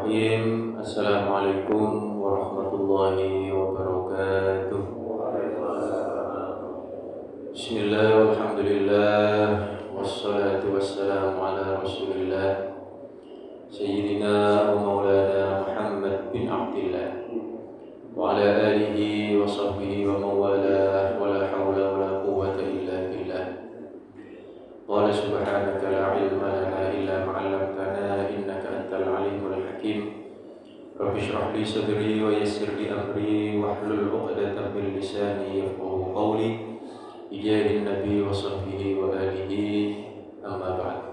Bismillahirrahmanirrahim. Assalamualaikum warahmatullahi wabarakatuh. Bismillah, alhamdulillah, wassalatu wassalamu ala rasulillah Sayyidina wa maulana Muhammad bin Abdillah wa ala alihi wa sahbihi wa mawalah wa la hawla wa la quwwata illa billah. Qala subhanaka la ilma lana illa ma'allamtana innaka antal alimul hakim. Rabbi shrah li sadri wa yassir li amri wahlul 'uqdatam min lisani yafqahu qawli. Ijazin nabi wa sahbihi wa alihi amma ba'd.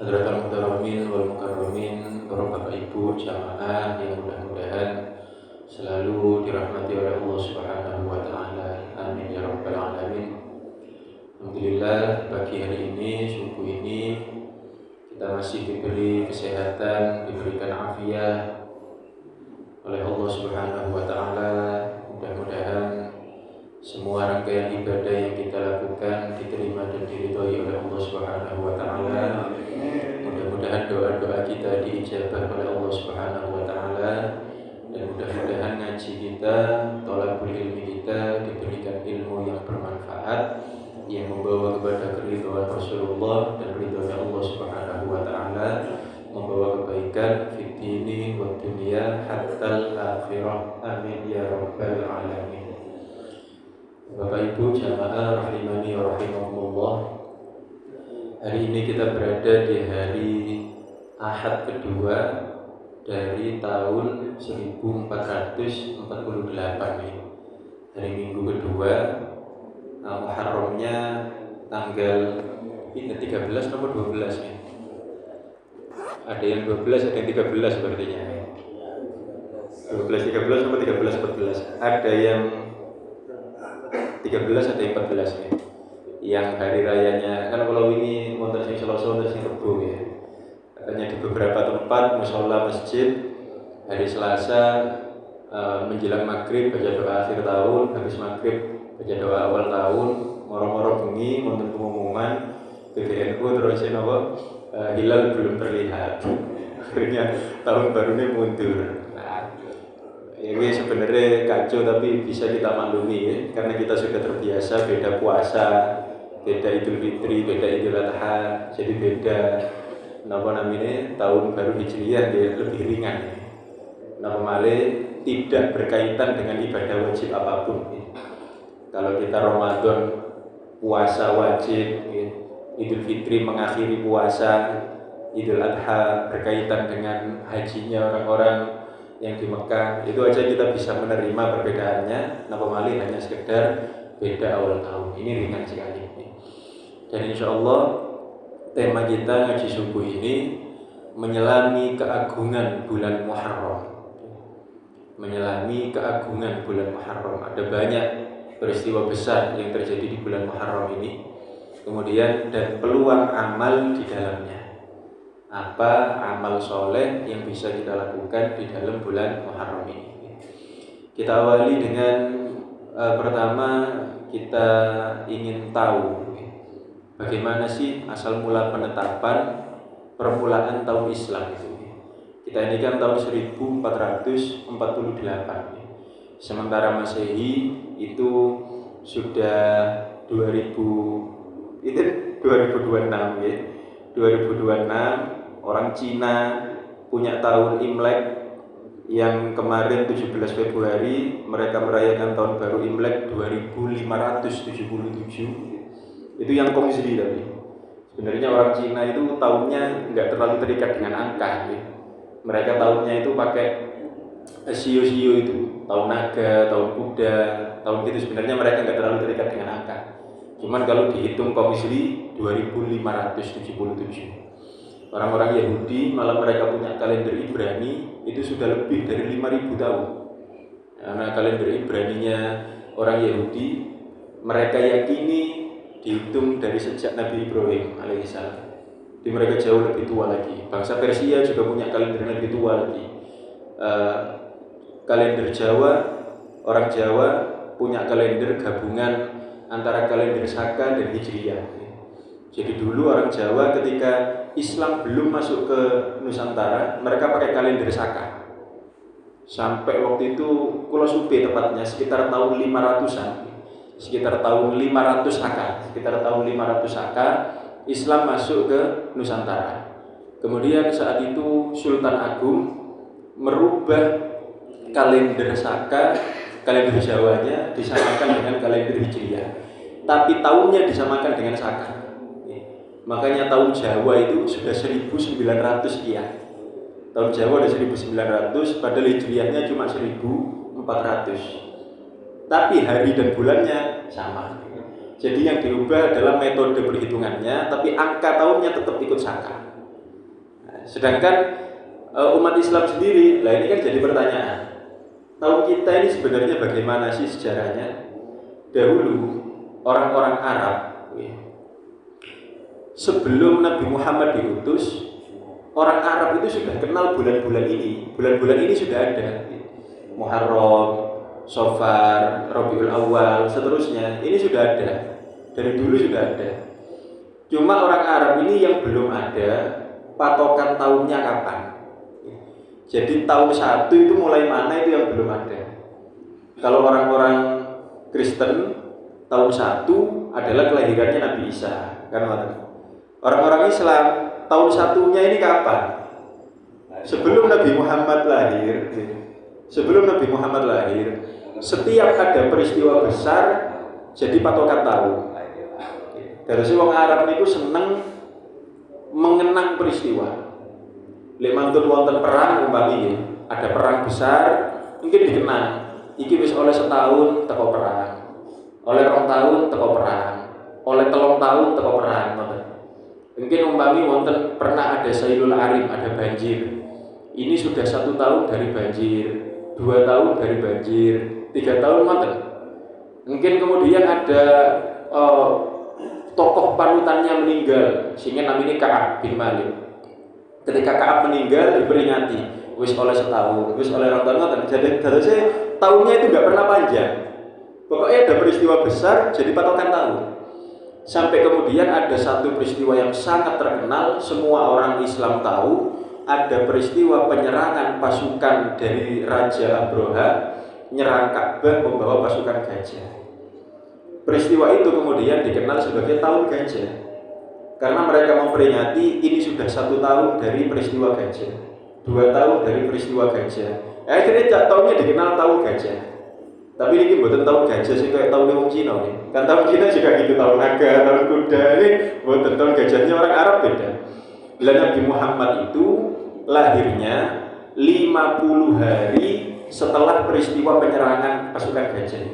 Hadratul muhtaramin wal mukarramin, para bapak ibu jamaah yang mudah-mudahan selalu dirahmati oleh Allah Subhanahu wa taala. Amin ya rabbal alamin. Alhamdulillah, pagi hari ini, subuh ini kita masih diberi kesehatan, diberikan afiat oleh Allah Subhanahu wa taala. Mudah-mudahan semua rangkaian ibadah yang kita lakukan diterima dan diridhoi oleh Allah Subhanahu wa taala. Mudah-mudahan doa-doa kita diijabah oleh Allah Subhanahu wa taala, dan mudah-mudahan ngaji kita, thalabul ilmi kita diberikan ilmu yang bermanfaat, yang membawa kepada keridhaan Rasulullah dan ridhonya Allah Subhanahu wa taala, membawa kebaikan fid dini wa dunya hatta akhirah. Amin ya rabbal alamin. Bapak Ibu jamaah rahimani wa rahimakumullah. Hari ini kita berada di hari Ahad kedua dari tahun 1448 ini. Hari Minggu kedua, Muharramnya tanggal 13 nomor 12 ya. Ada yang 12, ada yang 13 sepertinya. 12, 13 nomor 13, 14. Ada yang 13, ada yang 14 ya. Yang hari rayanya, kan kalau ini wonten sing Selasa, wonten sing Rebo ya. Katanya di beberapa tempat mushola masjid hari Selasa menjelang maghrib baca doa akhir tahun, habis maghrib baca doa awal tahun, moro-moro bengi wonten pengumuman PBNU terus hilal belum terlihat. Akhirnya tahun barunya mundur. Nah, ini sebenarnya kacau, tapi bisa kita maklumi ya, karena kita sudah terbiasa beda puasa, beda Idul Fitri, beda Idul Adha, jadi beda tahun baru Hijriyah dia lebih ringan ya. Normalnya tidak berkaitan dengan ibadah wajib apapun ya. Kalau kita Ramadan puasa wajib ya. Idul Fitri mengakhiri puasa, Idul Adha berkaitan dengan hajinya orang-orang yang di Mekah, itu aja kita bisa menerima perbedaannya. Normalnya hanya sekedar beda awal tahun. Ini ringan sekali ya. Dan insya Allah tema kita ngaji subuh ini menyelami keagungan bulan Muharram. Menyelami keagungan bulan Muharram. Ada banyak peristiwa besar yang terjadi di bulan Muharram ini. Kemudian dan peluang amal di dalamnya. Apa amal soleh yang bisa kita lakukan di dalam bulan Muharram ini. Kita awali dengan pertama kita ingin tahu bagaimana sih asal mula penetapan permulaan tahun Islam itu. Kita ini kan tahun 1448 ya. Sementara Masehi itu sudah 2026 ya. 2026 orang Cina punya tahun Imlek yang kemarin 17 Februari mereka merayakan tahun baru Imlek 2577. Itu yang komisri tadi. Sebenarnya orang Cina itu tahunnya nggak terlalu terikat dengan angka ya. Mereka tahunnya itu pakai sio-sio itu, tahun naga, tahun kuda, tahun gitu. Sebenarnya mereka nggak terlalu terikat dengan angka. Cuman kalau dihitung komisri 2577. Orang-orang Yahudi malah mereka punya kalender Ibrani itu sudah lebih dari 5000 tahun. Karena kalender Ibraninya orang Yahudi mereka yakini dihitung dari sejak Nabi Ibrahim alaihissalam. Jadi mereka jauh lebih tua lagi. Bangsa Persia juga punya kalender lebih tua lagi. Kalender Jawa, orang Jawa punya kalender gabungan antara kalender Saka dan Hijriyah. Jadi dulu orang Jawa ketika Islam belum masuk ke Nusantara, mereka pakai kalender Saka. Sampai waktu itu Kulo Supe tepatnya sekitar tahun 500-an. Sekitar tahun 500 Saka, sekitar tahun 500 Saka Islam masuk ke Nusantara. Kemudian saat itu Sultan Agung merubah kalender Saka, kalender Jawanya disamakan dengan kalender Hijriah. Tapi tahunnya disamakan dengan Saka. Makanya tahun Jawa itu sudah 1900 sekian. Tahun Jawa ada 1900, padahal Hijriahnya cuma 1400. Tapi hari dan bulannya sama. Jadi yang diubah adalah metode perhitungannya, tapi angka tahunnya tetap ikut Saka. Sedangkan umat Islam sendiri, lah ini kan jadi pertanyaan. Tahun kita ini sebenarnya bagaimana sih sejarahnya? Dahulu orang-orang Arab, sebelum Nabi Muhammad diutus, orang Arab itu sudah kenal bulan-bulan ini. Bulan-bulan ini sudah ada. Muharram, Safar, Rabiul Awal, seterusnya. Ini sudah ada. Dari dulu sudah ada. Cuma orang Arab ini yang belum ada patokan tahunnya kapan. Jadi tahun 1 itu mulai mana itu yang belum ada. Kalau orang-orang Kristen, tahun 1 adalah kelahirannya Nabi Isa, kan? Orang-orang Islam tahun 1-nya ini kapan? Sebelum Nabi Muhammad lahir. Sebelum Nabi Muhammad lahir, setiap ada peristiwa besar jadi patokan tahun. Terus wong Arab niku seneng mengenang peristiwa. Lek mantun wonten perang umpami, ada perang besar, mungkin dikenang. Iki wis oleh setahun teko perang. Oleh 2 tahun teko perang. Oleh 3 tahun teko perang, ngoten. Mungkin umpami wonten pernah ada Sailul Arim, ada banjir. Ini sudah 1 tahun dari banjir, 2 tahun dari banjir, 3 tahun ngoten. Mungkin kemudian ada tokoh panutannya meninggal, sehingga namanya Ka'ab bin Malik. Ketika Ka'ab meninggal diperingati, wis oleh setahun, wis oleh 2 tahun ngoten. Jadi terusnya tahunnya itu nggak pernah panjang. Pokoknya ada peristiwa besar jadi patokan tahun. Sampai kemudian ada satu peristiwa yang sangat terkenal, semua orang Islam tahu, ada peristiwa penyerangan pasukan dari Raja Abroha nyerang Ka'bah membawa pasukan gajah. Peristiwa itu kemudian dikenal sebagai tahun gajah, karena mereka memperingati ini sudah 1 tahun dari peristiwa gajah, 2 tahun dari peristiwa gajah. Akhirnya tahunnya dikenal tahun gajah. Tapi ini bukan tahun gajah sih kayak tahun wong Cina nih. Kan tahun Cina juga gitu, tahun naga, tahun kuda. Ini bukan tahun gajahnya orang Arab beda. Bila Nabi Muhammad itu lahirnya 50 hari setelah peristiwa penyerangan pasukan gajah.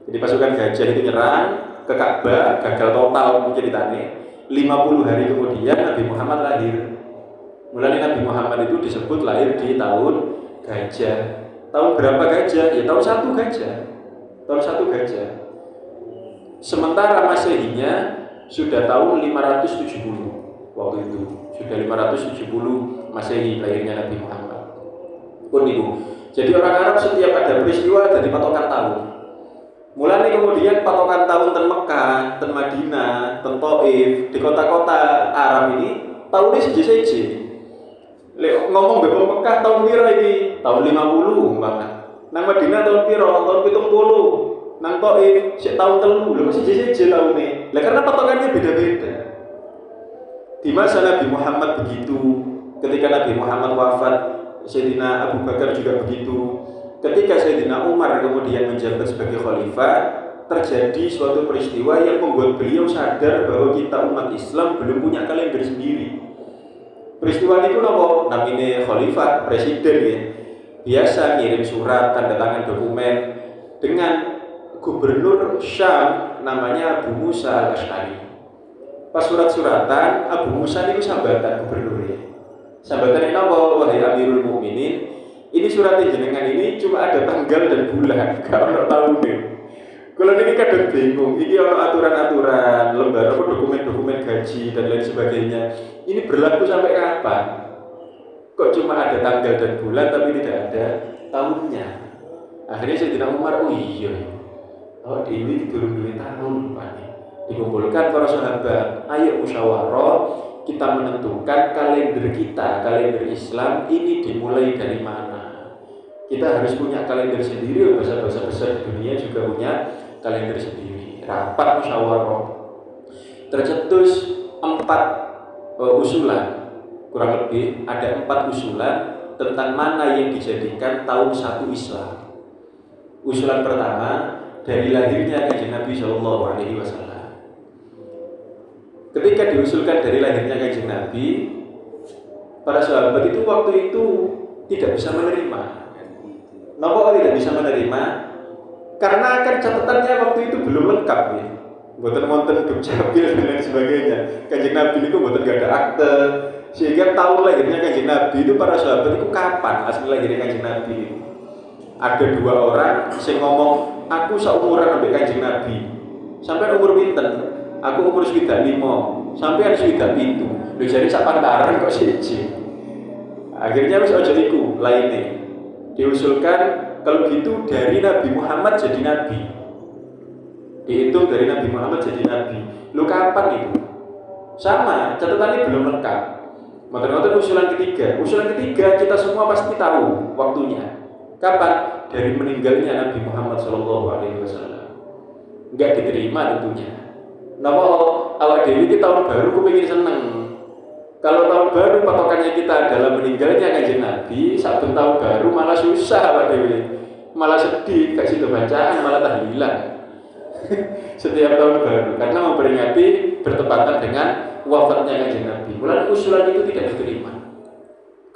Jadi pasukan gajah itu nyerang ke Ka'bah, gagal total ceritanya. 50 hari kemudian Nabi Muhammad lahir. Mulai Nabi Muhammad itu disebut lahir di tahun gajah. Tahun berapa gajah? Ya tahun 1 gajah. Tahun 1 gajah. Sementara Masehinya sudah tahun 570 waktu itu. Sudah 570 Masehi lahirnya Nabi Muhammad. Jadi orang Arab setiap ada peristiwa dari patokan tahun. Mulai kemudian patokan tahun ten Mekah, ten Madinah, ten Taif, di kota-kota Arab ini tahunnya seje-seje. Ngomong bebek Mekah tahun piro ini? Tahun 50 umpama. Nang Madinah tahun piro? Tahun 70. Nang Taif sik tahun 3. Lho masih seje tahunnya. Lah karena patokannya beda-beda. Di masa Nabi Muhammad begitu, ketika Nabi Muhammad wafat, Sayyidina Abu Bakar juga begitu. Ketika Sayyidina Umar kemudian menjabat sebagai khalifah, terjadi suatu peristiwa yang membuat beliau sadar bahwa kita umat Islam belum punya kalender sendiri. Peristiwa itu nopo? Namanya khalifah, presiden ya. Biasa ngirim surat, tanda tangan dokumen dengan gubernur Syam namanya Abu Musa Al-Asy'ari. Pas surat-suratan, Abu Musa itu sambatan gubernurnya. Sambatannya nopo? Wahai Amirul Mukminin, ini surat jenengan ini cuma ada tanggal dan bulan, kalau tahunnya. Kalau ini kadang bingung, ini ada aturan-aturan, lembar dokumen-dokumen gaji dan lain sebagainya. Ini berlaku sampai kapan? Kok cuma ada tanggal dan bulan tapi tidak ada tahunnya? Akhirnya Sayyidina Umar, oh iya, oh ini turun tahun rupanya. Dikumpulkan para sahabat, ayo musyawarah, kita menentukan kalender kita, kalender Islam ini dimulai dari mana. Kita harus punya kalender sendiri, bangsa-bangsa besar di dunia juga punya kalender sendiri. Rapat musyawarah, tercetus 4 usulan, kurang lebih ada 4 usulan tentang mana yang dijadikan tahun 1 Islam. Usulan pertama, dari lahirnya Kanjeng Nabi Shallallahu Alaihi Wasallam. Ketika diusulkan dari lahirnya Kanjeng Nabi, para sahabat itu waktu itu tidak bisa menerima. Kenapa tidak bisa menerima? Karena kan catatannya waktu itu belum lengkap ya. Buatan wonten dukcapil dan lain sebagainya. Kanjeng Nabi itu buatan gak ada akte, sehingga tahun lahirnya Kanjeng Nabi itu para sahabat itu kapan asli lahirnya Kanjeng Nabi. Ada 2 orang yang ngomong, aku seumuran sampai Kanjeng Nabi. Sampai umur pinten? Aku umur 5, sampai ada 7. Lho jadi sak pantaran kok siji. Akhirnya wis aja iku lainnya. Diusulkan kalau gitu dari Nabi Muhammad jadi nabi. Dihitung dari Nabi Muhammad jadi nabi. Lu kapan itu? Sama, catatannya belum lengkap. Motor-motor usulan ketiga. Usulan ketiga kita semua pasti tahu waktunya. Kapan? Dari meninggalnya Nabi Muhammad SAW. Enggak diterima tentunya. Napa awak dewi itu tahun baru kepengin seneng. Kalau tahun baru patokannya kita adalah meninggalnya Kanjeng Nabi, saben tahun baru malah susah awak dewi. Malah sedih, gak sido bacaan, malah tahlilan. Setiap tahun baru karena memperingati bertepatan dengan wafatnya Kanjeng Nabi. Mulai usulan itu tidak diterima.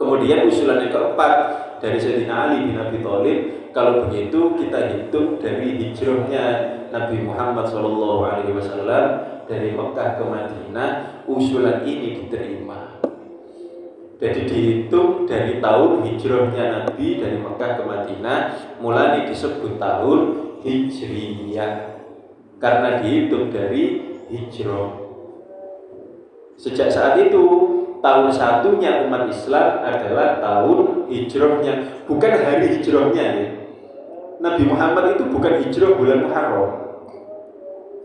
Kemudian usulan yang keempat dari Sayyidina Ali bin Abi Thalib, kalau begitu kita hitung dari hijrahnya Nabi Muhammad SAW dari Mekah ke Madinah. Usulan ini diterima. Jadi dihitung dari tahun hijrahnya Nabi dari Mekah ke Madinah, mulai disebut tahun Hijriyah karena dihitung dari hijrah. Sejak saat itu tahun satunya umat Islam adalah tahun hijrahnya, bukan hari hijrahnya ya. Nabi Muhammad itu bukan hijrah bulan Muharram.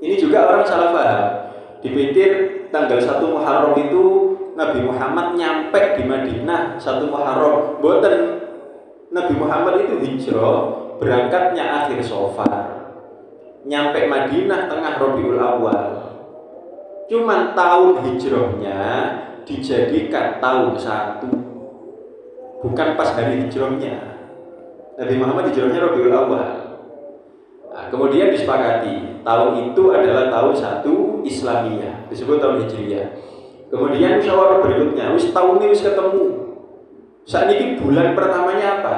Ini juga orang salah paham. Dipikir tanggal 1 Muharram itu Nabi Muhammad nyampe di Madinah 1 Muharram. Boten. Nabi Muhammad itu hijrah berangkatnya akhir Safar. Nyampe Madinah tengah Rabiul Awal. Cuman tahun hijrahnya dijadikan tahun 1, bukan pas hari hijrahnya. Nabi Muhammad hijrahnya Rabiul Awal. Nah, kemudian disepakati tahun itu adalah tahun 1 Islamiyah, disebut tahun Hijriyah. Kemudian musyawarah berikutnya, tahun ini ketemu. Saat ini bulan pertamanya apa?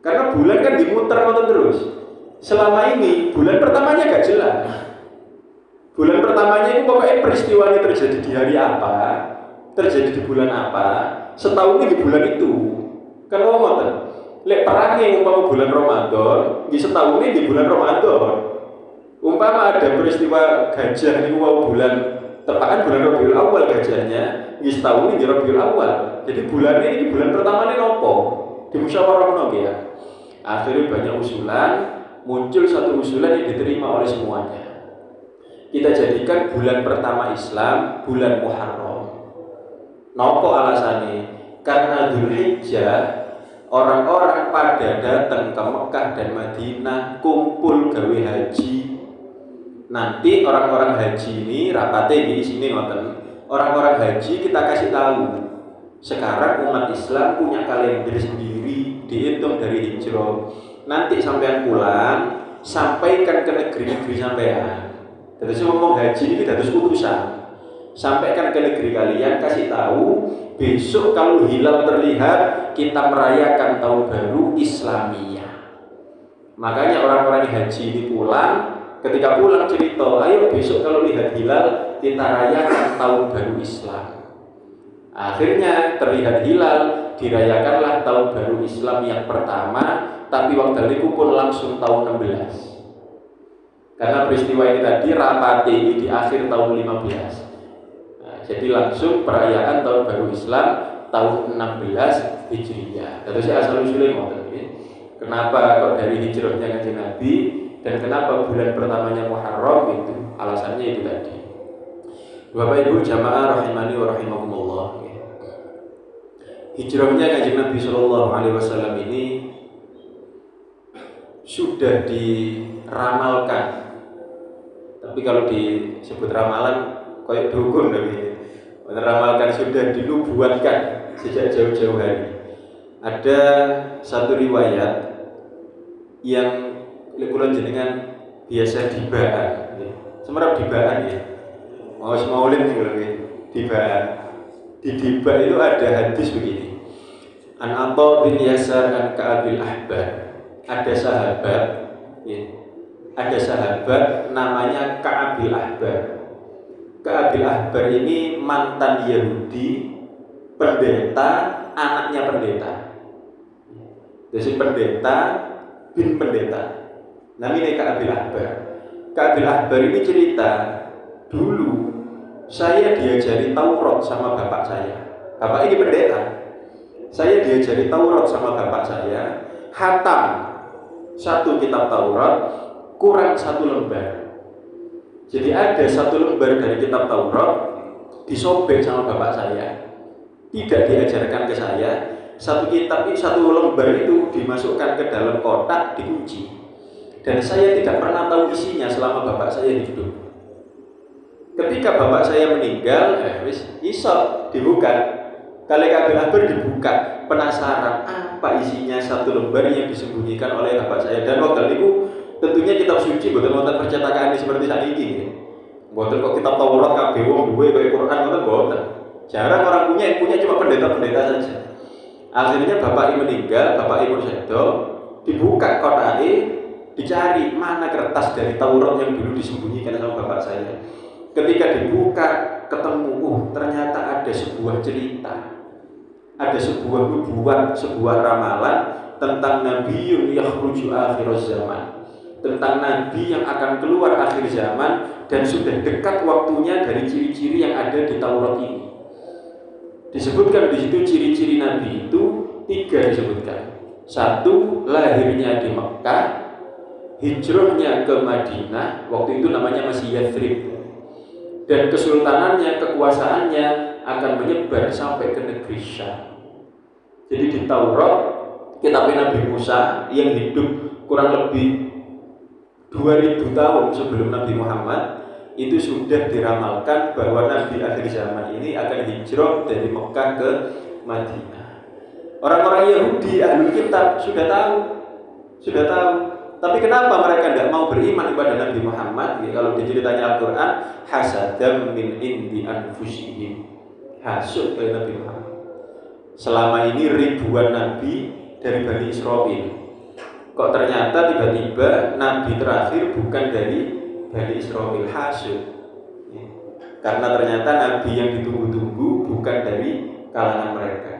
Karena bulan kan dimuter terus. Selama ini bulan pertamanya gak jelas. Bulan pertamanya itu pokoknya peristiwanya terjadi di hari apa, terjadi di bulan apa, setahun ini di bulan itu. Kan ngomong lek perangnya umpama bulan Ramadan, di setahun ini di bulan Ramadan. Umpama ada peristiwa gajah ini bulan tepakan bulan Rabiul Awal gajahnya, di setahun ini di Rabiul Awal. Jadi bulan ini bulan pertamanya nopo? Di musyawarah ya. Akhirnya banyak usulan, muncul satu usulan yang diterima oleh semuanya. Kita jadikan bulan pertama Islam bulan Muharram. Nopo alasannya? Karena Dzulhijjah orang-orang pada datang ke Mekah dan Madinah kumpul gawe haji. Nanti orang-orang haji ini rapatnya di sini ngoten. Orang-orang haji kita kasih tahu. Sekarang umat Islam punya kalender sendiri dihitung dari hijrah. Nanti sampean pulang sampaikan ke negeri-negeri sampean. Terus ngomong haji ini terus utusan. Sampaikan ke negeri kalian, kasih tahu besok kalau hilal terlihat kita merayakan tahun baru Islamiyah. Makanya orang-orang haji ini pulang, ketika pulang cerita, ayo besok kalau lihat hilal kita rayakan tahun baru Islam. Akhirnya terlihat hilal, dirayakanlah tahun baru Islam yang pertama, tapi waktu itu pun langsung tahun 16. Karena peristiwa ini tadi rapati ini di akhir tahun 15. Nah, jadi langsung perayaan tahun baru Islam tahun 16 Hijriyah. Terus asal usulnya ngoten nggih. Kenapa kok dari hijrahnya Kanjeng Nabi Dan kenapa bulan pertamanya Muharram itu? Alasannya itu tadi. Bapak Ibu jamaah rahimani wa rahimakumullah. Hijrahnya Kanjeng Nabi Shallallahu Alaihi Wasallam ini sudah diramalkan. Tapi kalau disebut ramalan kayak dukun tapi meramalkan sudah dinubuatkan sejak jauh-jauh hari. Ada satu riwayat yang kula jenengan biasa dibaan, semerap dibaan ya. Mau semaulin dibaan. Di diba itu ada hadis begini. An Atha bin Yasar an Ka'abil Ahbar. Ada sahabat, ya. Ada sahabat namanya Ka'abil Ahbar. Ka'abil Ahbar ini mantan Yahudi, pendeta, anaknya pendeta. Jadi pendeta bin pendeta. Namanya Ka'abil Ahbar. Ka'abil Ahbar ini cerita, dulu saya diajari Taurat sama bapak saya. Bapak ini pendeta. Saya diajari Taurat sama bapak saya, khatam satu kitab Taurat kurang satu lembar. Jadi ada satu lembar dari kitab Taurat disobek sama bapak saya, tidak diajarkan ke saya. Satu kitab itu, satu lembar itu dimasukkan ke dalam kotak, dikunci. Dan saya tidak pernah tahu isinya selama bapak saya hidup. Ketika bapak saya meninggal, iso dibuka. Kali Ka'abil Ahbar dibuka, penasaran apa isinya satu lembar yang disembunyikan oleh bapak saya. Dan waktu itu tentunya kitab suci boten-boten percetakan seperti saat ini. Boten kok kitab Taurat kabeh wong duwe kaya Quran boten. Jarang orang punya, yang punya cuma pendeta-pendeta saja. Akhirnya bapak meninggal, bapak ibu sedo, dibuka kotake, dicari mana kertas dari Taurat yang dulu disembunyikan sama bapak saya. Ketika dibuka, ketemu, ternyata ada sebuah cerita, ada sebuah nubuat, sebuah ramalan tentang Nabiyyun yakhruju akhir zaman, tentang Nabi yang akan keluar akhir zaman dan sudah dekat waktunya dari ciri-ciri yang ada di Taurat ini. Disebutkan di situ ciri-ciri Nabi itu 3 disebutkan. 1, lahirnya di Mekah, hijrahnya ke Madinah, waktu itu namanya masih Yathrib, dan kesultanannya, kekuasaannya akan menyebar sampai ke negeri Syam. Jadi di Taurat, kitab Nabi Musa yang hidup kurang lebih 2000 tahun sebelum Nabi Muhammad, itu sudah diramalkan bahwa Nabi akhir zaman ini akan hijrah dari Mekah ke Madinah. Orang-orang Yahudi, ahli kitab sudah tahu. Tapi kenapa mereka tidak mau beriman kepada Nabi Muhammad? Ya, kalau diceritanya Al-Quran, hasadam min indi anfusihim, hasud dari Nabi Muhammad. Selama ini ribuan nabi dari Bani Israel, kok ternyata tiba-tiba nabi terakhir bukan dari Bani Israel, hasud. Ya. Karena ternyata nabi yang ditunggu-tunggu bukan dari kalangan mereka.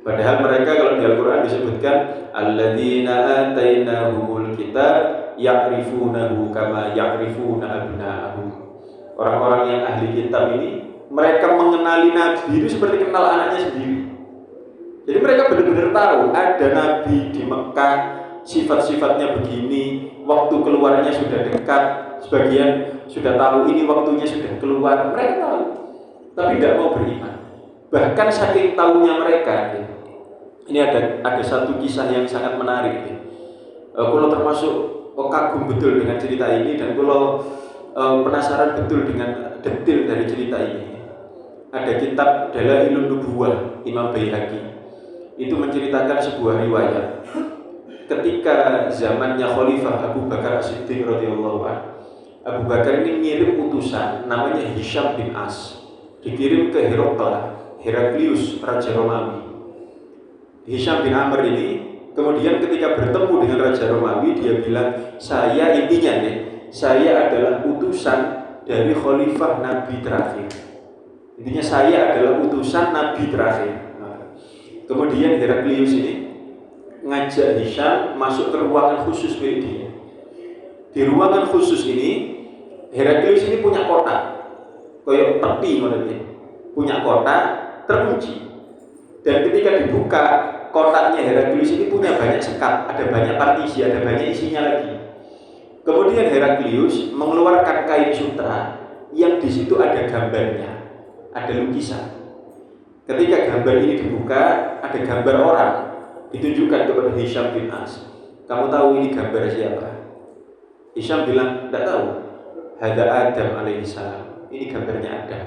Padahal mereka kalau di Al-Quran disebutkan alladzina atainahumul kitab ya'rifunahu kama ya'rifuna abna'ahum. Orang-orang yang ahli kitab ini, mereka mengenali nabi itu seperti kenal anaknya sendiri. Jadi mereka benar-benar tahu ada nabi di Mekah, sifat-sifatnya begini, waktu keluarnya sudah dekat, sebagian sudah tahu ini waktunya sudah keluar, mereka tahu, tapi tidak mau beriman. Bahkan saking tahunya mereka, ini ada satu kisah yang sangat menarik. Kalau termasuk kagum betul dengan cerita ini, dan kalau penasaran betul dengan detail dari cerita ini. Ada kitab Dalailun Nubuwah Imam Baihaqi, itu menceritakan sebuah riwayat ketika zamannya Khalifah Abu Bakar As-Siddiq radhiyallahu anhu. Abu Bakar ini ngirim utusan namanya Hisham bin As, dikirim ke Heraklius, Raja Romawi. Hisham bin Amr ini kemudian ketika bertemu dengan Raja Romawi, dia bilang, saya adalah utusan dari Khalifah Nabi terakhir. Intinya saya adalah utusan Nabi terakhir. Kemudian Heraklius ini ngajak Hisham masuk ke ruangan khusus milik dia. Di ruangan khusus ini, Heraklius ini punya kotak, kayak peti menurutnya, punya kotak terkunci. Dan ketika dibuka kotaknya, Heraklius ini punya banyak sekat, ada banyak partisi, ada banyak isinya lagi. Kemudian Heraklius mengeluarkan kain sutra yang di situ ada gambarnya, ada lukisan. Ketika gambar ini dibuka, ada gambar orang ditunjukkan kepada Hisham bin As. Kamu tahu ini gambar siapa? Hisham bilang, tidak tahu. Hadza Adam alaihissalam. Ini gambarnya Adam,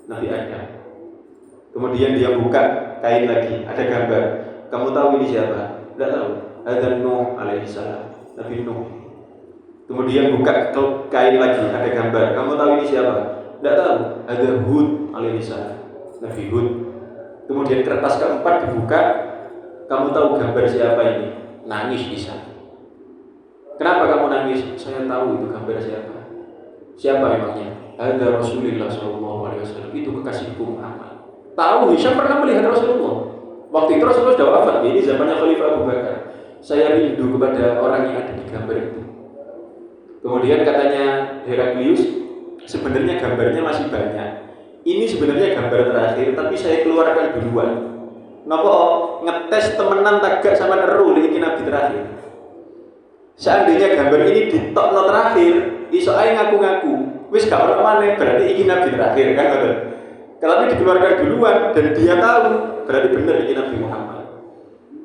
Nabi Adam. Kemudian dia buka kain lagi, ada gambar. Kamu tahu ini siapa? Tidak tahu. Hadza Nuh alaihissalam, Nabi Nuh. Kemudian buka kain lagi, ada gambar. Kamu tahu ini siapa? Tidak tahu. Hadza Hud alaihissalam, Nabi Hud. Kemudian kertas keempat dibuka. Kamu tahu gambar siapa ini? Nangis bisa. Kenapa kamu nangis? Saya tahu itu gambar siapa. Siapa memangnya? Ada Rasulullah SAW. Itu kekasihku Muhammad. Tahu Hisham pernah melihat Rasulullah. Waktu itu Rasulullah sudah wafat. Ini zamannya Khalifah Abu Bakar. Saya rindu kepada orang yang ada di gambar itu. Kemudian katanya Heraklius, sebenarnya gambarnya masih banyak. Ini sebenarnya gambar terakhir, tapi saya keluarkan duluan. Napa ngetes temenan tagak sama neru iki nabi terakhir. Seandainya gambar ini ditokno terakhir, iso ae ngaku-ngaku. Wis gak ono maneh, berarti iki nabi terakhir kan ngoten. Kalau dikeluarkan duluan dan dia tahu, berarti benar iki Nabi Muhammad.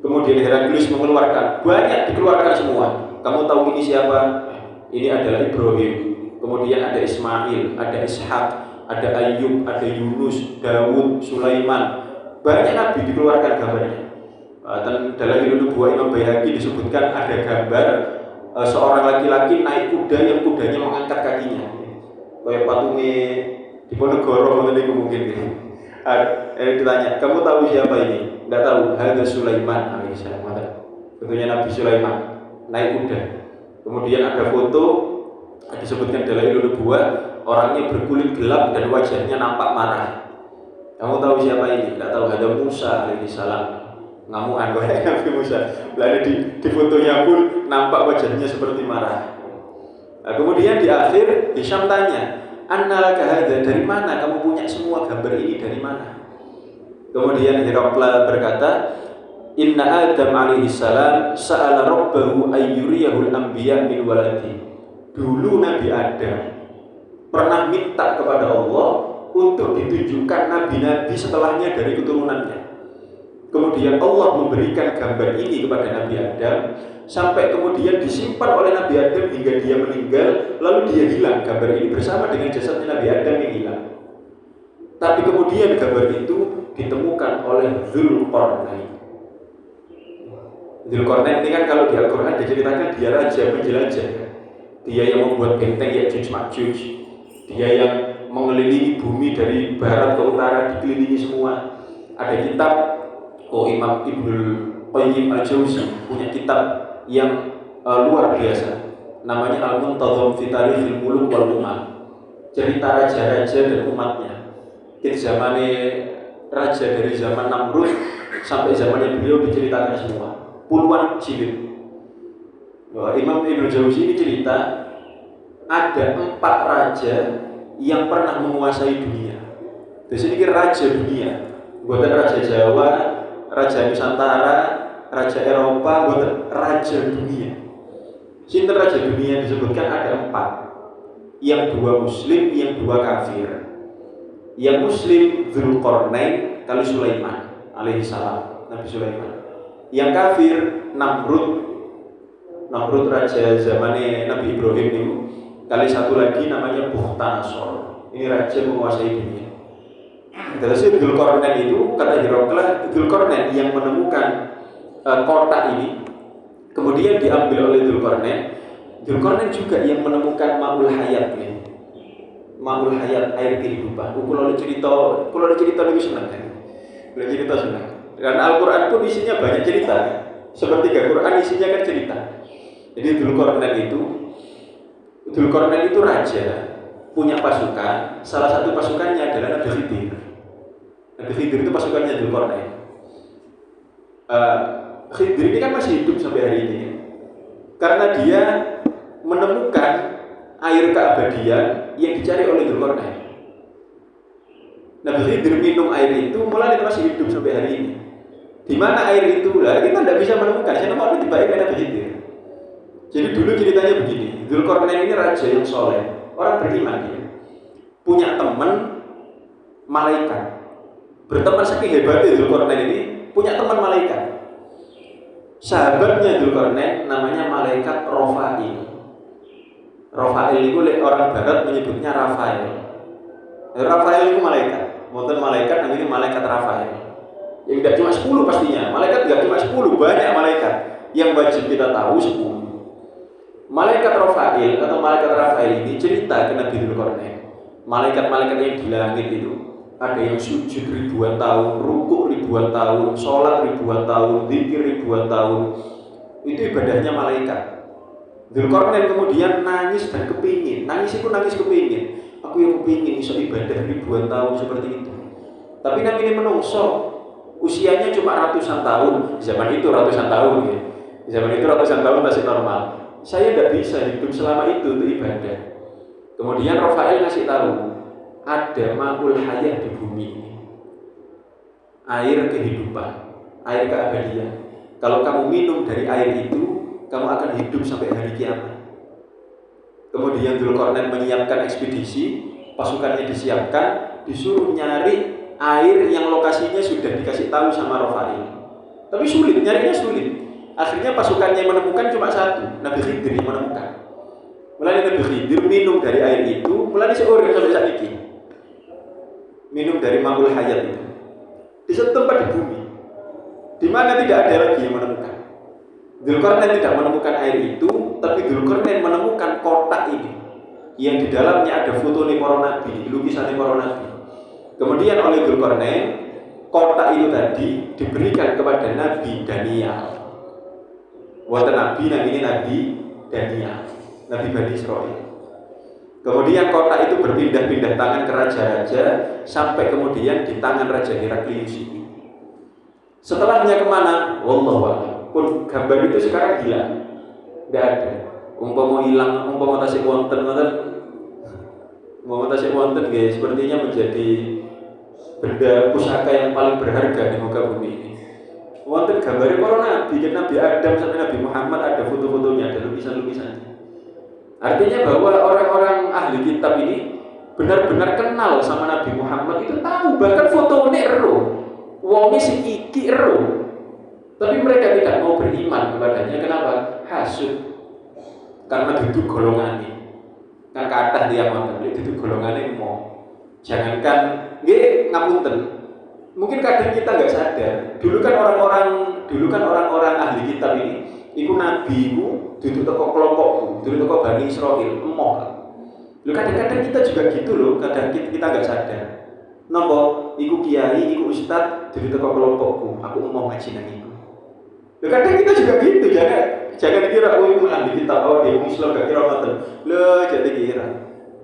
Kemudian Heraklius mengeluarkan, banyak dikeluarkan semua. Kamu tahu ini siapa? Ini adalah Ibrahim. Kemudian ada Ismail, ada Ishak, ada Ayub, ada Yunus, Dawud, Sulaiman. Banyak nabi dikeluarkan gambarnya. Dan dalam Ilmu Nubuwah Imam Baihaqi disebutkan ada gambar seorang laki-laki naik kuda yang kudanya mengangkat kakinya. Kayak patungnya di Ponegoro mungkin. Ditanya, kamu tahu siapa ini? Tidak tahu. Hadza Sulaiman alaihissalam. Tentunya Nabi Sulaiman naik kuda. Kemudian ada foto disebutkan dalam Ilmu Nubuwah, orangnya berkulit gelap dan wajahnya nampak marah. Kamu tahu siapa ini? Tidak tahu. Hadza Musa alaihissalam. Ngamuan kayak Nabi Musa. Lalu di fotonya pun nampak wajahnya seperti marah. Nah, kemudian di akhir Hisham tanya, "Annalaka hadza, dari mana kamu punya semua gambar ini, dari mana?" Kemudian Herakla berkata, "Inna Adam alaihi salam sa'ala rabbahu ayyuriyahul anbiya min waladi." Dulu Nabi Adam pernah minta kepada Allah untuk ditunjukkan nabi-nabi setelahnya dari keturunannya. Kemudian Allah memberikan gambar ini kepada Nabi Adam, sampai kemudian disimpan oleh Nabi Adam hingga dia meninggal, lalu dia hilang gambar ini bersama dengan jasadnya Nabi Adam yang hilang. Tapi kemudian gambar itu ditemukan oleh Dzulqarnain. Dzulqarnain ini kan kalau di Al-Quran diceritakan dia raja penjelajah. Dia yang membuat benteng Ya'juj Ma'juj. Dia yang mengelilingi bumi dari barat ke utara, dikelilingi semua. Ada kitab Imam Ibnul Qayyim Al-Jauzi punya kitab yang luar biasa, namanya Al-Muntazam fi Tarikhil Muluk wal Umam, cerita raja-raja dan umatnya. Kita zamannya raja dari zaman Namrud sampai zamannya beliau diceritakan semua, puluhan jilid. Imam Ibnul Jauzi ini cerita ada 4 raja yang pernah menguasai dunia. Di sini kira raja dunia, bukan raja Jawa, raja Nusantara, raja Eropa, bukan raja dunia. Sinten raja dunia disebutkan ada 4. Yang 2 muslim, yang 2 kafir. Yang muslim Dzulqarnain kali Sulaiman alaihissalam, Nabi Sulaiman. Yang kafir Namrud raja zamannya Nabi Ibrahim itu. Kali satu lagi namanya Bukhtanasor. Ini raja menguasai dunia. Terus Dzulqarnain itu, kata Herakla, Dzulqarnain yang menemukan kota ini, kemudian diambil oleh Dzulqarnain. Dzulqarnain juga yang menemukan Ma'ul Hayat ya. Ma'ul Hayat, air kehidupan. Kalau cerita lebih senang kan? Kalau cerita senang. Dan Al-Quran pun isinya banyak cerita. Seperti Al-Quran isinya kan cerita. Jadi Dzulqarnain itu raja, punya pasukan. Salah satu pasukannya adalah Nabi Khidir. Nabi Khidir itu pasukannya Dzulqarnain. Khidir ini kan masih hidup sampai hari ini, karena dia menemukan air keabadian yang dicari oleh Dzulqarnain. Nabi Khidir minum air itu, mulai dia masih hidup sampai hari ini. Di mana air itu? Lah kita tidak bisa menemukan. Saya mau tiba-tiba Nabi Khidir. Jadi dulu ceritanya begini, Dzulqarnain ini raja yang soleh, orang beriman dia, punya teman malaikat. Berteman saking hebatnya Dzulqarnain ini, punya teman malaikat. Sahabatnya Dzulqarnain namanya malaikat Rafail. Rafail itu orang barat menyebutnya Rafael. Rafael itu malaikat, wonten malaikat namanya malaikat Rafael. Yang tidak cuma 10 pastinya, malaikat tidak cuma 10, banyak malaikat. Yang wajib kita tahu 10. Malaikat Rafail atau malaikat Rafail ini cerita ke Nabi Dzulqarnain. Malaikat-malaikat yang di langit itu ada yang sujud ribuan tahun, rukuk ribuan tahun, sholat ribuan tahun, zikir ribuan tahun. Itu ibadahnya malaikat. Dzulqarnain kemudian nangis dan kepingin. Nangis itu nangis kepingin. Aku yang kepingin bisa ibadah ribuan tahun seperti itu. Tapi Nabi ini menungso, usianya cuma ratusan tahun. Zaman itu ratusan tahun ya. Zaman itu ratusan tahun masih normal. Saya tidak bisa hidup selama itu untuk ibadah. Kemudian Rafael ngasih tahu, ada ma'ul hayat di bumi ini, air kehidupan, air keabadian. Kalau kamu minum dari air itu, kamu akan hidup sampai hari kiamat. Kemudian Dzulqarnain menyiapkan ekspedisi, pasukannya disiapkan, disuruh nyari air yang lokasinya sudah dikasih tahu sama Rafael. Tapi sulit, nyarinya sulit. Akhirnya pasukannya yang menemukan cuma satu, Nabi Khidir yang menemukan. Mulai Nabi Khidir minum dari air itu, mulai seorang sampai saat ini. Minum dari ma'ul hayat itu. Di satu tempat di bumi, di mana tidak ada lagi yang menemukan. Dzulqarnain tidak menemukan air itu, tapi Dzulqarnain menemukan kotak ini, yang di dalamnya ada foto para nabi, lukisan para nabi. Kemudian oleh Dzulqarnain, kotak itu tadi diberikan kepada Nabi Daniel. Wonten nabi ini Nabi Daniel, Nabi Bani Israil. Kemudian kotak itu berpindah-pindah tangan ke raja-raja sampai kemudian di tangan Raja Heraklius ini. Setelahnya kemana? Wallahu a'lam. Pun gambar itu sekarang hilang, tidak ada. Umpama hilang, umpama tasik wonten, guys, sepertinya menjadi benda pusaka yang paling berharga di muka bumi ini. Wonten gambarnya para nabi, Nabi Adam sampai Nabi Muhammad ada foto-fotonya, ada lukisan-lukisannya. Artinya bahwa orang-orang ahli kitab ini benar-benar kenal sama Nabi Muhammad, itu tahu, bahkan fotonya ero, wongnya si iki ero. Tapi mereka tidak mau beriman kepadanya. Kenapa? Hasud. Karena duduk golongannya. Kan kata dia mau duduk golongannya mau. Jangankan, ngapunten. Mungkin kadang kita nggak sadar. Dulu kan orang-orang ahli kitab ini, iku nabi iku duduk toko kelompokku, duduk toko Bani Israil, emoh. Lu kadang-kadang kita juga gitu loh. Kadang kita nggak sadar. Nopo, iku kiai, iku ustad, duduk toko kelompokku, aku emoh ngaji nang iku. Lu kadang kita juga gitu, jangan kira iku ahli kitab, dia Islam gak kira ngoten. Lo jadi kira.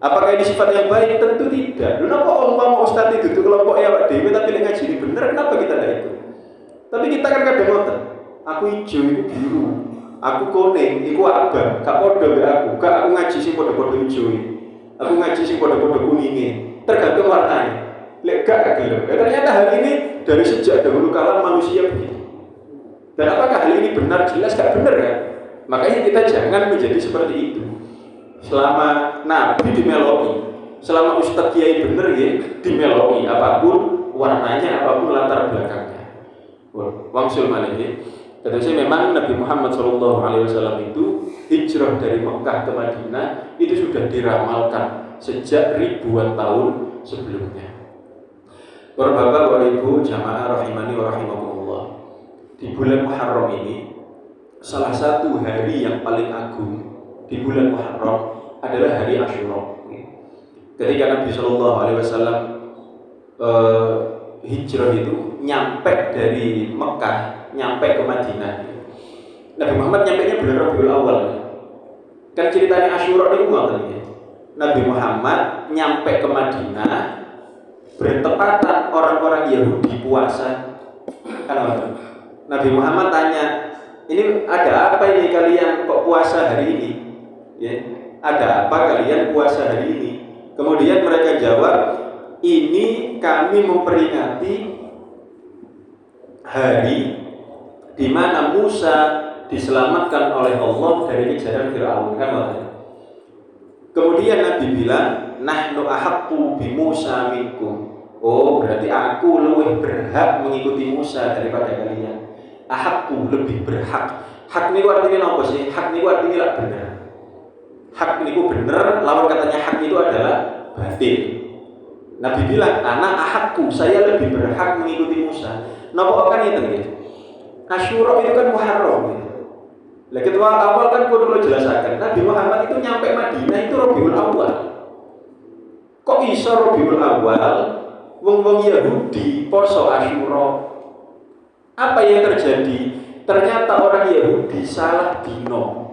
Apakah ini sifat yang baik? Tentu tidak. Lu napa umpama ustaz itu kelompok ya Pak Dewi tapi nek ngaji ini bener, kenapa kita tidak ikut? Tapi kita kan kadang ngoten. Aku hijau, itu biru. Aku kuning, iku abang. Gak podo be aku. Gak aku ngaji sing podo-podo hijau. Aku ngaji sing podo-podo kuninge. Tergantung warnanya. Lek gak gelem. Ternyata hal ini dari sejak dahulu kala manusia begitu. Dan apakah hal ini benar? Jelas gak benar kan? Makanya kita jangan menjadi seperti itu. Selama nabi dimeloi, selama ustadz kiai bener ya dimeloi, apapun warnanya, apapun latar belakangnya. Wangsul malih ya. Terusnya memang Nabi Muhammad SAW itu hijrah dari Mekah ke Madinah itu sudah diramalkan sejak ribuan tahun sebelumnya. Para bapak, para ibu, jamaah rahimani wa rahimakumullah. Di bulan Muharram ini, salah satu hari yang paling agung di bulan Muharram adalah hari Asyura. Ketika Nabi SAW hijrah itu nyampe dari Mekah, nyampe ke Madinah. Nabi Muhammad nyampenya bulan Rabiul Awal. Kan ceritanya Asyura itu ngoten ya. Nabi Muhammad nyampe ke Madinah bertepatan orang-orang Yahudi puasa. Kan Nabi Muhammad tanya, ini ada apa ini kalian kok puasa hari ini? Ya, ada apa kalian puasa hari ini? Kemudian mereka jawab, ini kami memperingati hari di mana Musa diselamatkan oleh Allah dari kejaran Fir'aun, kan? Kemudian Nabi bilang, nahnu ahaqqu bi Musa minkum. Oh, berarti aku lebih berhak mengikuti Musa daripada kalian. Ahaqqu, lebih berhak. Hak niku artinya apa sih? Hak niku artinya lah benar. Hak niku benar, lawan katanya hak itu adalah batil. Nabi bilang, anak ahaqqu, saya lebih berhak mengikuti Musa. Napa kan itu gitu? Asyura itu kan Muharram gitu. Lah ketua awal kan perlu jelaskan. Nabi Muhammad itu nyampe Madinah itu Rabiul Awal. Kok iso Rabiul Awal? Wong-wong Yahudi poso Asyura. Apa yang terjadi? Ternyata orang Yahudi salah dino.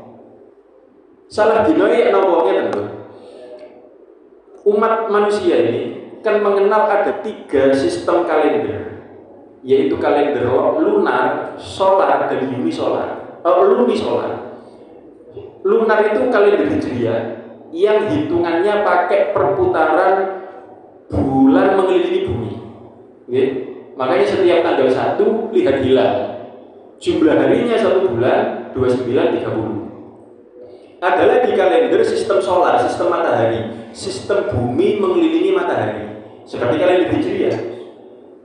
Salah dino ini namanya tentu. Umat manusia ini kan mengenal ada 3 sistem kalender, yaitu kalender lunar, solar, dan lunisolar. Lunisolar. Lunar itu kalender Hijriah yang hitungannya pakai perputaran bulan mengelilingi bumi. Okay? Makanya setiap tanggal 1 lihat hilal. Jumlah harinya 1 bulan 29 30. Ada lagi kalender sistem solar, sistem matahari, sistem bumi mengelilingi matahari. Seperti kalender Hijriah.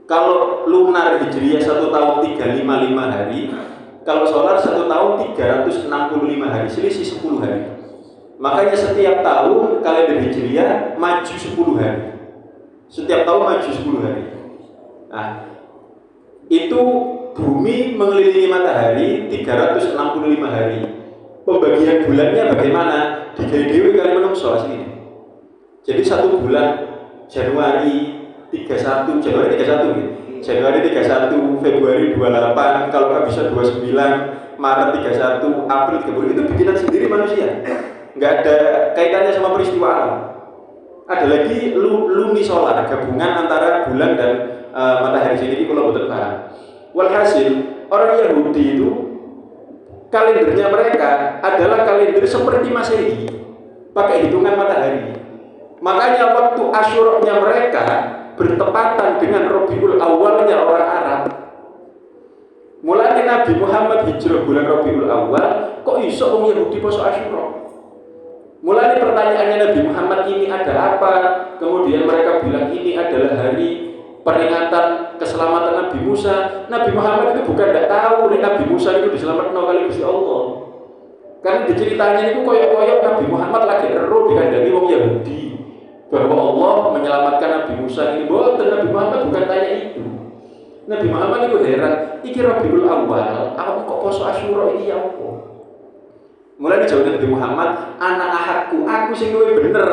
Kalau lunar Hijriah 1 tahun 355 hari, kalau solar 1 tahun 365 hari, selisih 10 hari. Makanya setiap tahun kalender Hijriah maju 10 hari. Setiap tahun maju 10 hari. Nah, itu bumi mengelilingi matahari 365 hari. Pembagian bulannya bagaimana? Digawe dhewe kali menungso asline. Jadi 1 bulan Januari 31 gitu. Januari 31, Februari 28, kalau nggak bisa 29, Maret 31, April 30, itu bikinan sendiri manusia. Nggak ada kaitannya sama peristiwa alam. Ada lagi lunisolar, gabungan antara bulan dan matahari sendiri kalau betul paham. Walhasil, orang Yahudi itu kalendernya mereka adalah kalender seperti Masehi, pakai hitungan matahari. Makanya waktu Asyura-nya mereka bertepatan dengan Rabiul Awalnya orang Arab. Mulai Nabi Muhammad hijrah bulan Rabiul Awal, kok iso orang Yahudi poso Asyura? Mulai pertanyaannya Nabi Muhammad ini ada apa? Kemudian mereka bilang ini adalah hari peringatan keselamatan Nabi Musa. Nabi Muhammad itu bukan tidak tahu Nabi Musa itu diselamatkan oleh Gusti Allah. Karena diceritanya itu koyok-koyok Nabi Muhammad lagi ero dikandani wong Yahudi bahwa Allah menyelamatkan Nabi Musa ini. Boten, Nabi Muhammad bukan tanya itu. Nabi Muhammad itu heran, iki Rabiul Awal, aku kok poso Asyura ini ya apa? Mulai dijawab Nabi Muhammad, anak aku sing luwih bener.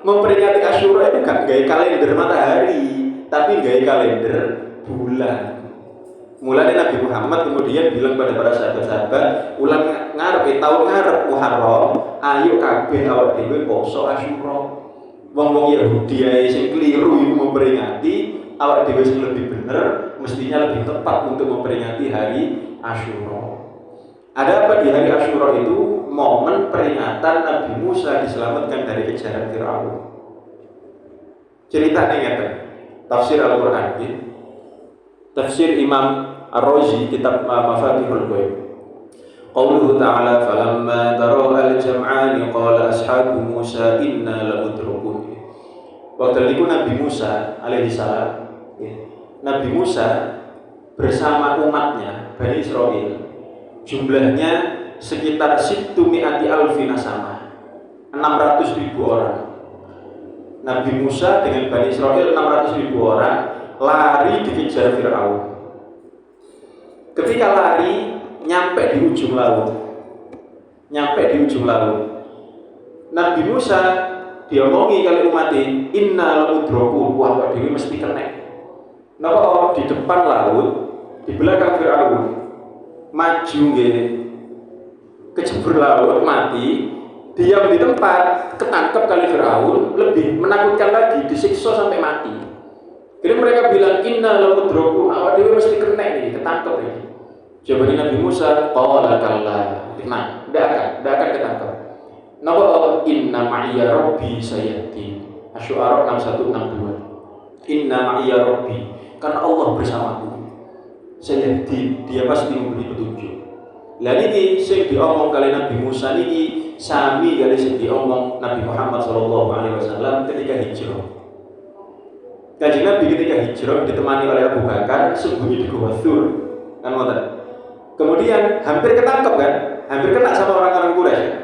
Memperingati Asyura itu gak gawe kalender matahari, tapi gawe kalender bulan. Mulai Nabi Muhammad kemudian bilang pada para sahabat-sahabat, ulang ngarep tahun ngarep Muharram, ayo kabeh awak dhewe poso Asyura. Wong-wong Yahudi ae sing keliru iku memperingati, awak dhewe sing lebih bener mestinya lebih tepat untuk memperingati hari Asyura. Ada apa di hari Asyura itu? Momen peringatan Nabi Musa diselamatkan dari kejaran Fir'aun. Ceritanya ngeten. Tafsir Al-Qur'an ini. Tafsir Imam Ar-Razi kitab Mafatihul Ghaib. Qauluhu ta'ala falamma tara al-jam'ani qala ashabu Musa inna lamudrakun. Waktu itu Nabi Musa alaihi salam, Nabi Musa bersama umatnya Bani Israil, jumlahnya sekitar 100.000 sama 600.000 orang. Nabi Musa dengan Bani Israil 600.000 orang lari dikejar Fir'aun. Ketika lari nyampe di ujung laut, Nabi Musa diomongi kali umatnya, inna lamudrakun, wah kok dewi mesti kena. Napa di depan laut, di belakang Fir'aun, maju nggih, kejebur laut mati, diam di tempat, ketangkep kali Fir'aun, lebih menakutkan lagi, disiksa sampai mati. Jadi mereka bilang inna lamudrakun, awak dewi mesti kena nih, ketangkep ini. Jawaban Nabi Musa, qala kalla, nah, tidak akan ketangkep. Napa inna ma'iya rabbi sayahdin. Asy-Syu'ara 6162. Inna ma'iya rabbi, karena Allah bersamaku. Sayahdin, dia pasti memberi petunjuk. Lah niki sing diomong kali Nabi Musa niki sami kali sing diomong Nabi Muhammad sallallahu alaihi wasallam ketika hijrah. Kanjeng Nabi ketika hijrah ditemani oleh Abu Bakar sembunyi di Gua Tsur. Kan ngoten. Kemudian hampir ketangkep kan? Hampir kena sama orang-orang Quraisy.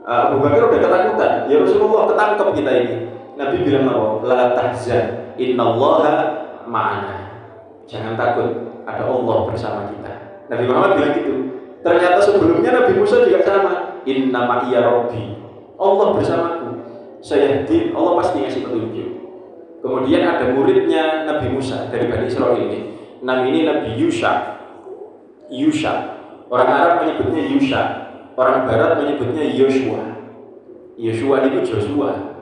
Abu Bakar udah ketakutan. Ya Rasulullah, ketangkep kita ini. Nabi bilang apa? La tahzan, innallaha ma'ana. Jangan takut, ada Allah bersama kita. Nabi Muhammad bilang gitu. Ternyata sebelumnya Nabi Musa juga sama. Inna ma'iya rabbi. Allah bersamaku. Saya yakin Allah pasti ngasih petunjuk. Kemudian ada muridnya Nabi Musa dari Bani Israil ini. Nama ini Nabi Yusha. Orang Arab menyebutnya Yusha. Orang Barat menyebutnya Yoshua. Yoshua itu Joshua.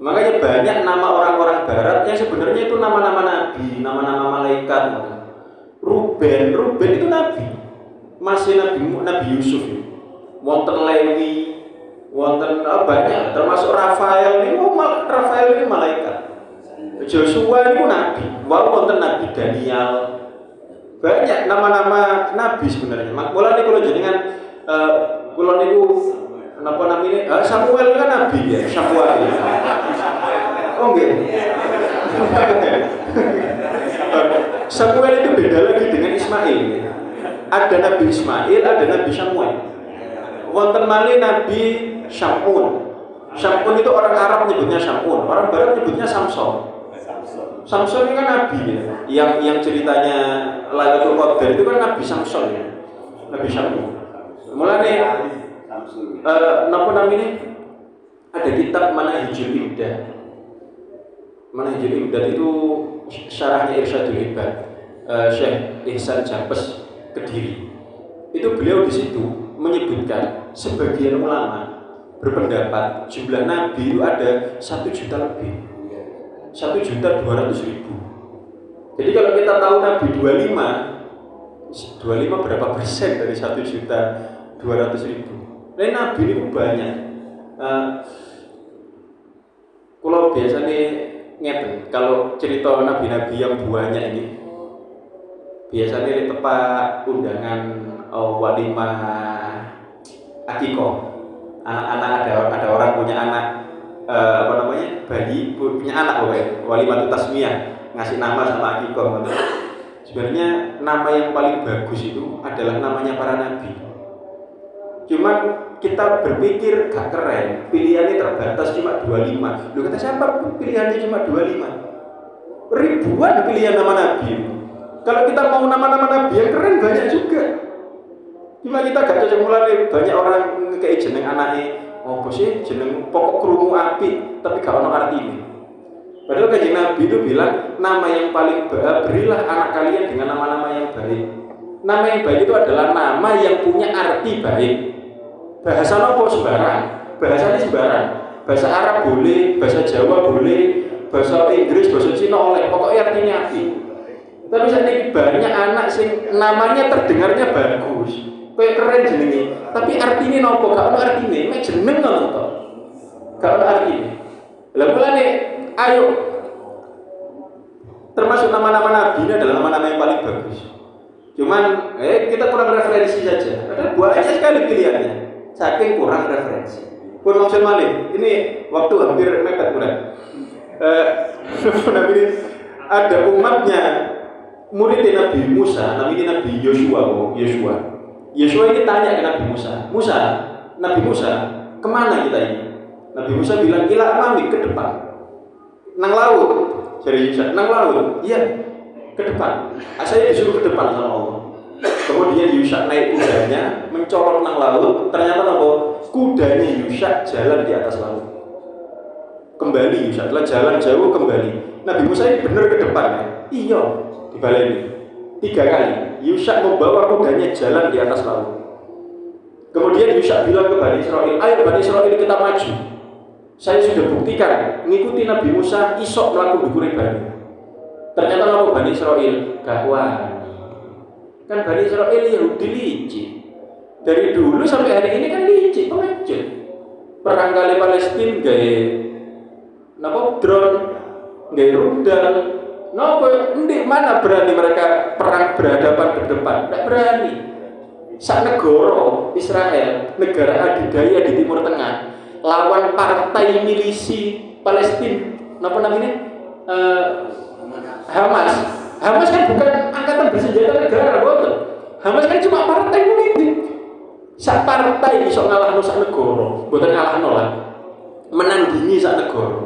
Makanya banyak nama orang-orang Barat yang sebenarnya itu nama-nama nabi, nama-nama malaikat. Ruben itu nabi. Masih Nabi Yusuf. Wonten Lewi, wonten banyak. Termasuk Rafael ini, Rafael ini malaikat. Joshua itu nabi. Wonten Nabi Daniel. Banyak nama-nama nabi sebenarnya. Mulane kula jenengan kula niku napa namine? Samuel kan nabi ya, Samuel. Oh nggih. Samuel itu beda lagi dengan Ismail. Ada Nabi Ismail, ada Nabi Samuel. Wonten malih Nabi Syamun. Syamun itu orang Arab menyebutnya Syamun, orang Barat menyebutnya Samson. Samson ini kan nabi ya. Yang ceritanya Lailatul Qadar itu kan Nabi Samson ya. Nabi Syamun. Mulane napa namanya? Ada kitab Manahijul Imdad. Manahijul Imdad itu syarahnya Irsyadul Ibad. Syekh Ihsan Jabes Kediri. Itu beliau di situ menyebutkan sebagian ulama berpendapat jumlah nabi itu ada 1 juta lebih. 1.200.000. Jadi kalau kita tahu Nabi 25 berapa persen dari 1.200.000? Nah, Nabi ini banyak. Kalau biasanya ngeten, kalau cerita nabi-nabi yang banyak ini, biasanya tepat undangan walimah akikoh. Anak-anak ada orang punya anak. Bayi punya anak walimatu tasmiyah, ngasih nama sama akikoh. Sebenarnya nama yang paling bagus itu adalah namanya para nabi. Cuman kita berpikir gak keren, pilihannya terbatas cuma 25. Loh kata siapa pilihannya cuma 25? Ribuan pilihan nama nabi. Kalau kita mau nama-nama nabi yang keren banyak juga. Cuma kita gak cocok mulai banyak orang kayak jeneng anaknya. Apa sih jeneng pokok krungu api tapi gak ono artine. Padahal Kanjeng Nabi itu bilang nama yang paling baik, berilah anak kalian dengan nama-nama yang baik. Nama yang baik itu adalah nama yang punya arti baik. Bahasa apa sembarang, bahasanya sembarang. Bahasa Arab boleh, bahasa Jawa boleh, bahasa Inggris, bahasa Cina oleh, pokoknya artinya api. Tapi saat ini banyak anak sing namanya terdengarnya bagus. Kayak keren jenenge, tapi artinya nopo gak ono artine, mek jeneng ngono to. Gak ono artine. Lah mulane ayo termasuk nama-nama nabi ini adalah nama-nama yang paling bagus. Cuman kita kurang referensi saja. Padahal banyak sekali pilihannya. Saking kurang referensi. Pun maksud malih, ini waktu hampir mepet kurang. Nabi ada umatnya murid Nabi Musa, namanya Nabi Yoshua. Yosua ini tanya ke Nabi Musa, Nabi Musa, kemana kita ini? Nabi Musa bilang, ila amami, ke depan. Nang laut, jadi Yosua, nang laut, iya, ke depan. Saya disuruh ke depan sama Allah. Kemudian Yosua naik kudanya, mencolok nang laut, ternyata apa? Kudanya Yosua jalan di atas laut. Kembali Yosua, setelah jalan jauh kembali. Nabi Musa ini benar ke depan ya? Iya, dibalik ini. 3 kali. Yusha membawa kudanya jalan di atas laut. Kemudian Yusha bilang ke Bani Israil, ayo Bani Israil kita maju. Saya sudah buktikan, ngikuti Nabi Musa isok melakukan dukure Bani. Ternyata lalu Bani Israil gawani. Kan Bani Israil Yahudi licik. Dari dulu sampai hari ini kan licik, pengecut. Perang kali Palestina gaya napa drone, gaya rudal. Napa ndek mana berani mereka perang berhadapan berdepan? Tidak berani. sak negara Israel, negara adidaya di Timur Tengah, lawan partai milisi Palestina, apa namanya? Hamas. Hamas kan bukan angkatan bersenjata negara, betul. Hamas kan cuma partai politik. Sak partai iso ngalahno sak negara, mboten ngalahno lah. Menandingi sak negara.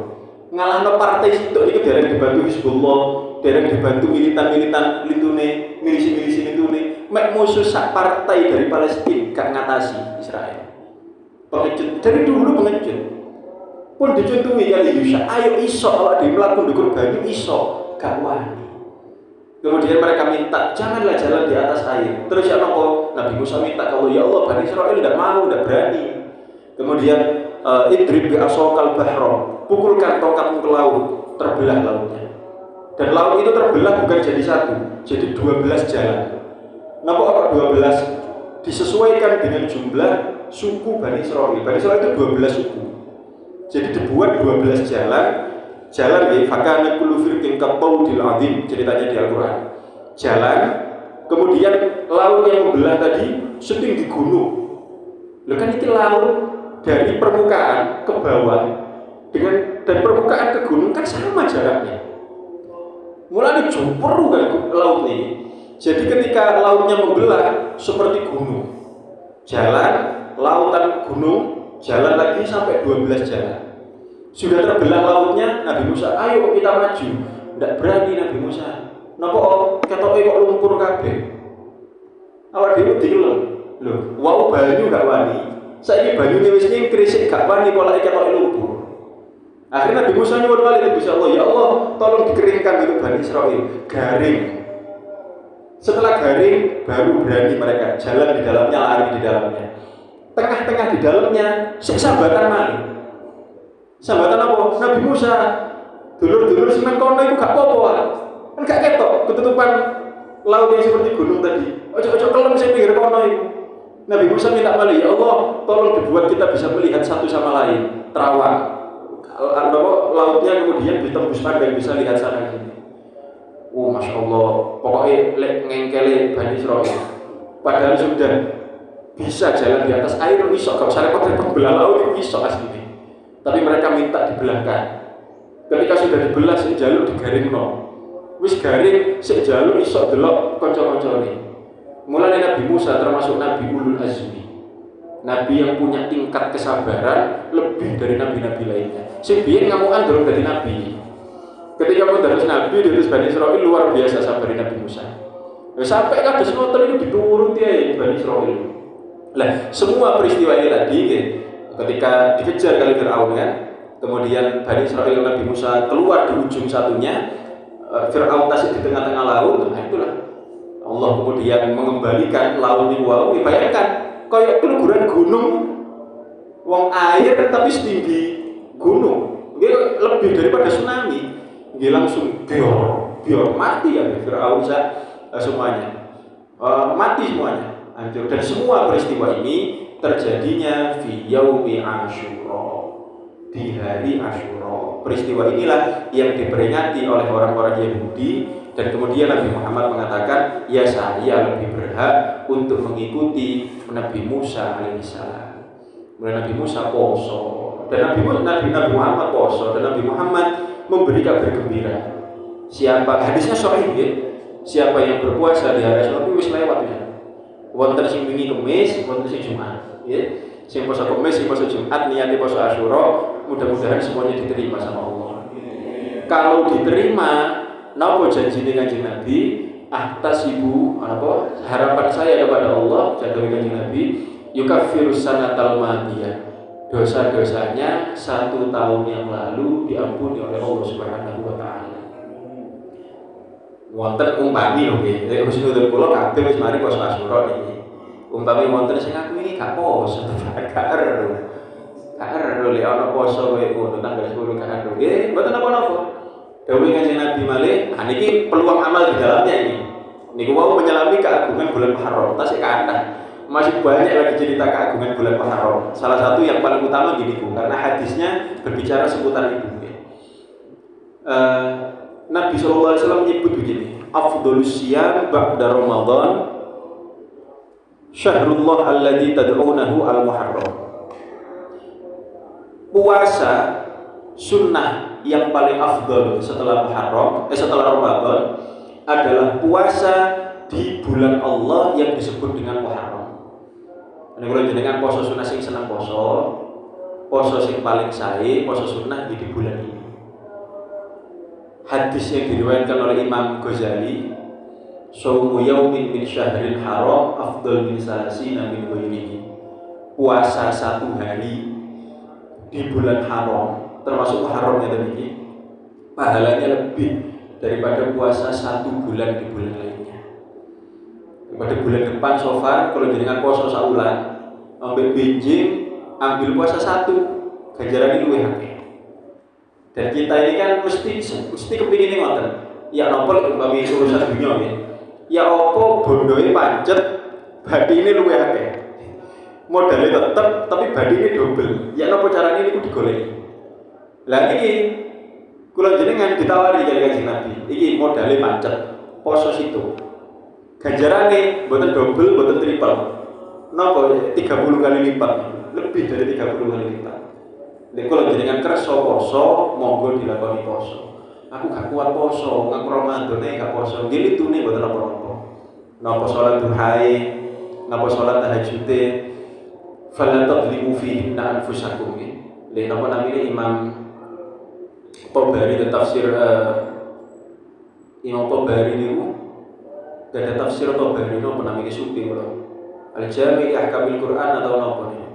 Ngalahno partai sitok niku dereng dibantu Hizbullah, dereng dibantu militan-militan litune, milisi-milisi litune. Mek musuh sak partai dari Palestina gak ngatasi Israel. Pengecut dari dulu pengecut. Pun dicontohi kali Yusha, ayo iso awak dhewe mlaku ndukur banyu iso, gak wani. Kemudian mereka minta, janganlah jalan di atas air. Terus ya nopo? Nabi Musa minta, kalau ya Allah Bani Israel tidak mau, tidak berani. Kemudian idrib bi asokal bahro, pukulkan tongkatmu ke laut, terbelah lautnya. Dan laut itu terbelah bukan jadi satu, jadi 12 jalan. Napa apa 12? Disesuaikan dengan jumlah suku Bani Israel. Bani Israel itu 12 suku. Jadi dibuat 12 jalan ya, fakana kullu firqin qattaudil azim, ceritanya di Al-Qur'an. Jalan, kemudian laut yang membelah tadi syuting di gunung. Loh kan itu laut dari permukaan ke bawah dengan dari permukaan ke gunung kan sama jaraknya. Mulai jumper kan laut ini. Jadi ketika lautnya membelah seperti gunung. Jalan, lautan gunung, jalan lagi sampai 12 jalan. Sudah terbelah lautnya, Nabi Musa, ayo kita maju. Tidak berani Nabi Musa. Napa ketoke kok lumpur kabeh. Awak dhewe dilem. Lho, wau banyu gak wani. Saiki banyune wis nyingkir sik gak wani pola ketoke lumpur. Akhirnya Nabi Musa nyuwun wali Nabi Allah, ya Allah, tolong dikeringkan itu Bani Israil, garing. Setelah garing, baru berani mereka jalan di dalamnya, lari di dalamnya. Tengah-tengah di dalamnya, sambatan malih. Sambatan apa? Nabi Musa, dulur-dulur semen kono itu gak apa-apa. Kan gak ketok, ketutupan laut yang seperti gunung tadi. Ojo-ojo kelem sing pinggir kono itu. Nabi Musa minta malih, ya Allah, tolong dibuat kita bisa melihat satu sama lain, terawang. Lautnya kemudian ditembus pandang bisa lihat sana sini. Oh, masya Allah, pokoknya ngengkele Bani Israil. Padahal sudah bisa jalan di atas air, iso gak usah repot-repot belah laut itu iso asli. Tapi mereka minta dibelahkan. Ketika sudah dibelah, si jalur digaringno. Wis garing, si jalur iso delok kanca-kancane. Mulai Nabi Musa termasuk Nabi Ulul Azmi, Nabi yang punya tingkat kesabaran lebih dari nabi-nabi lainnya. Sing biyen ngamukan durung dadi nabi. Ketika pun dari Nabi dari Bani Israil luar biasa sabar Nabi Musa. Sampai kados ngoten itu dituruti ya Bani Israil. Lah, semua peristiwa ini tadi ketika dikejar kali Fir'aun kan, kemudian Bani Israil Nabi Musa keluar di ujung satunya, Fir'aun tasik di tengah-tengah laut. Nah itulah Allah kemudian mengembalikan laut ini. Wow, bayangkan kayak keluguran gunung, wong air tapi setinggi gunung, dia lebih daripada tsunami. Dia langsung biar mati ya Fir'aun semuanya, mati semuanya, hancur. Dan semua peristiwa ini terjadinya fi yaumi Asyura, di hari Asyura. Peristiwa inilah yang diperingati oleh orang-orang Yahudi, dan kemudian Nabi Muhammad mengatakan, ya saya lebih berhak untuk mengikuti Nabi Musa alaihissalam. Nabi Musa poso, dan Nabi Muhammad poso, dan Nabi Muhammad memberi kabar gembira. Siapa, hadisnya sahih ya, siapa yang berpuasa di hari Asyura itu wis lewat ya. Wonten sing wingi Kamis, wonten sing Jumat. Ya, sing poso Kamis, sing poso Jumat, niate poso Asyura, mudah-mudahan semuanya diterima sama Allah. Kalau diterima, napa janjine Kanjeng Nabi? Ahtasibu, apa? Harapan saya kepada Allah, jaga Kanjeng Nabi, yukaffirus sanatal madiyah. Dosa-dosanya 1 tahun yang lalu diampuni oleh Allah Subhanahu wa taala. Wonten umpami lho nggih, husnul kula kabeh wis mari poso Asyura niki. Umpami wonten sing aku iki gak poso, gak ero. Gak ero lek ana poso kowe ngono tanggal 10 gak ero. Nggih, mboten napa-napa. Dawuh Kanjeng Nabi malih, niki peluang amal di dalamnya ini. Niku mau menyelami keagungan bulan Muharram, tasik kathah. Masih banyak lagi cerita keagungan bulan Muharram. Salah satu yang paling utama gini Bu, karena hadisnya berbicara seputar itu. Nabi SAW menyebut begini, afdhalus siyam ba'da Ramadan Syahrullah alladzi tad'unahu al-Muharram. Puasa sunnah yang paling afdal setelah setelah Ramadan adalah puasa di bulan Allah yang disebut dengan Muharram. Ini kalau jenengan poso sunnah sing seneng poso sing paling sae, poso sunnah di bulan ini. Hadis yang diriwayatkan oleh Imam Ghazali, "Shaumu yaumin min syahril haram afdal min salasina min ghairihi." Puasa satu hari di bulan haram, termasuk Muharramnya tadi, pahalanya lebih daripada puasa satu bulan di bulan lainnya. Pada bulan depan Sofar, kalau jenengan puasa saulan, ambil benjing, ambil puasa satu, ganjaran itu akeh. Dan kita ini kan mesti kepingin ngoten. Ya nopo umpami urusan dunia ya. Ya opo bondoe pancet, badine luwih akeh. Modalnya tetep tapi badine double. Ya nopo carane niku digoleki. Lah iki kula jenengan ditawari kali Kanjeng Nabi. Iki modalnya pancet, poso situ. Ganjarane mboten double, mboten triple. Napa 30 kali lipat, lebih dari 30 kali lipat. Nek kula jenengan kersa poso, monggo dilakoni poso. Aku gak kuat poso, ngaku Ramadane gak poso. Nggih litune mboten apa-apa. Napa salat duhae, napa salat tahajude, fala tadlimu fihinna anfusakum. Lha napa namine Imam Tabari dan tafsir Imam Tabari niku gak ada tafsir Tabari napa namine supi kula. Al-Jami' Ahkamil Quran atau napa nih.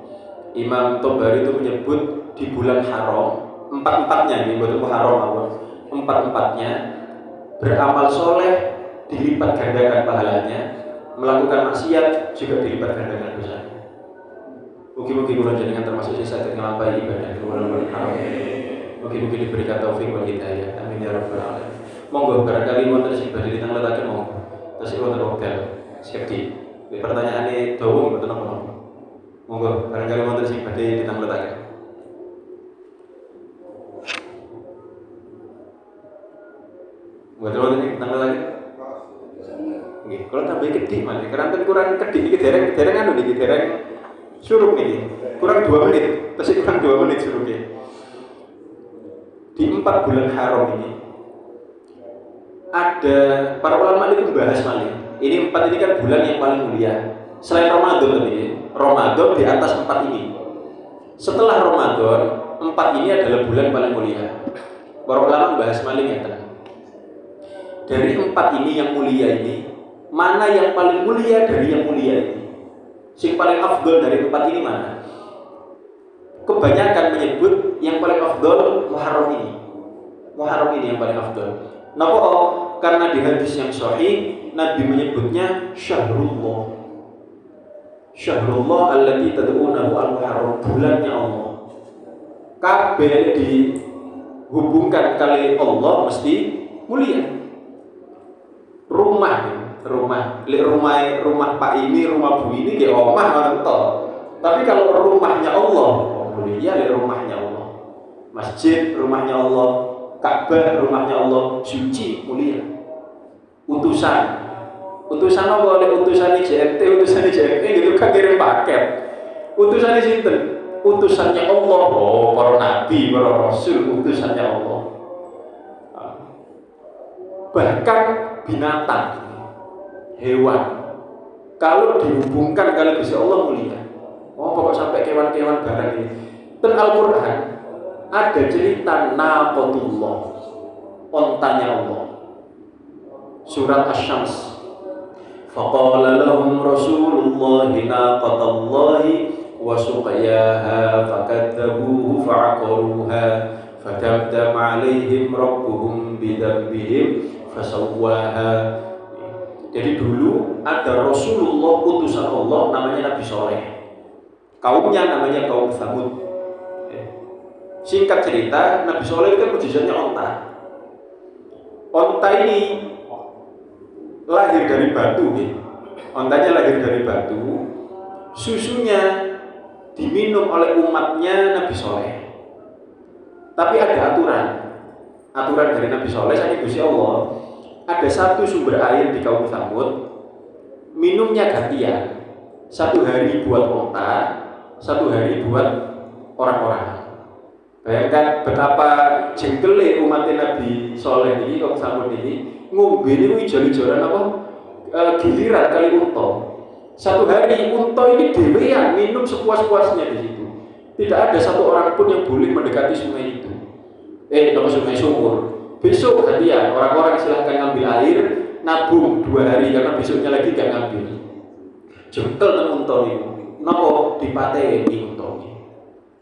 Imam Tabari itu menyebut di bulan haram, empat-empatnya nih, bukan haram awal. Empat-empatnya beramal soleh dilipat gandakan pahalanya, melakukan maksiat juga dilipat gandakan dosanya. Mungkin kula jenengan termasuk sing saged nglampahi ibadah di bulan haram. Mungkin diberikan taufik wal hidayah. Amin ya rabbal alamin. Monggo barangkali wonten sing badhe ditangletaken monggo. Terus wonten wekdal sekti. Pertanyaane dawa mboten napa-napa. Monggo barangkali wonten sing badhe ditangletaken. Mboten wonten sing ditangletaken. Nggih, kalau tambah kedhi malih keranten kurang kedhi iki dereng anu niki dereng surup niki. Kurang 2 menit, terus kurang 2 menit surupnya. Di 4 bulan haram ini ada para ulama itu membahas malih. Ini 4 ini kan bulan yang paling mulia. Selain Ramadan tadi, Ramadan di atas 4 ini. Setelah Ramadan, 4 ini adalah bulan paling mulia. Para ulama membahas malih ya. Dari 4 ini yang mulia ini, mana yang paling mulia dari yang mulia ini? Yang paling afdol dari 4 ini mana? Kebanyakan menyebut yang paling afdol Muharram ini. Muharram ini yang paling afdol. Napa? Karena di hadis yang sahih Nabi menyebutnya Syahrullah. Syahrullah alladzi tad'unahu al-Muharram, bulannya Allah. Kabeh dihubungkan kali Allah mesti mulia. Rumah Pak ini, rumah Bu ini nggih omah ngoten to. Tapi kalau rumahnya Allah, mulia rumahnya Allah. Masjid rumahnya Allah, Ka'bah rumahnya Allah, suci mulia. Utusan apa oleh utusan JNT gitu kan kirim paket. Utusan sinten? Utusannya Allah. Oh, para nabi, para rasul, utusannya Allah. Bahkan binatang, hewan, kalau dihubungkan kali Gusti Allah mulia. Oh, pokok sampai kewan-kewan barang ini. Dan Al-Quran ada cerita naqatullah, ontanya Allah. Surat Asy-Syams. Faqala lahum Rasulullahi naqatallahi wa suqyaha fakadzabuhu fa'aqaruha fadamdam 'alaihim rabbuhum bidzambihim fasawwaha. Jadi dulu ada Rasulullah utusan Allah namanya Nabi Soleh. Kaumnya namanya kaum Tsamud. Singkat cerita, Nabi Soleh kan mujizatnya onta. Onta ini lahir dari batu, ontanya lahir dari batu. Susunya diminum oleh umatnya Nabi Soleh. Tapi ada aturan dari Nabi Soleh saking Gusti Allah. Ada satu sumber air di kaum Tsamud, minumnya gantian. 1 hari buat onta, 1 hari buat orang-orang. Bayangkan betapa jengkelnya umat Nabi Soleh ini, kaum Samud ini, ngombe ini ijo-ijoran apa? Giliran kali unta. 1 hari unta ini dewean minum sepuas-puasnya di situ. Tidak ada 1 orang pun yang boleh mendekati sungai itu. Sungai sumur. Besok gantian, orang-orang silahkan ngambil air, nabung 2 hari karena besoknya lagi gak ngambil. Jengkel nang unta itu. Napa dipateni unta iki?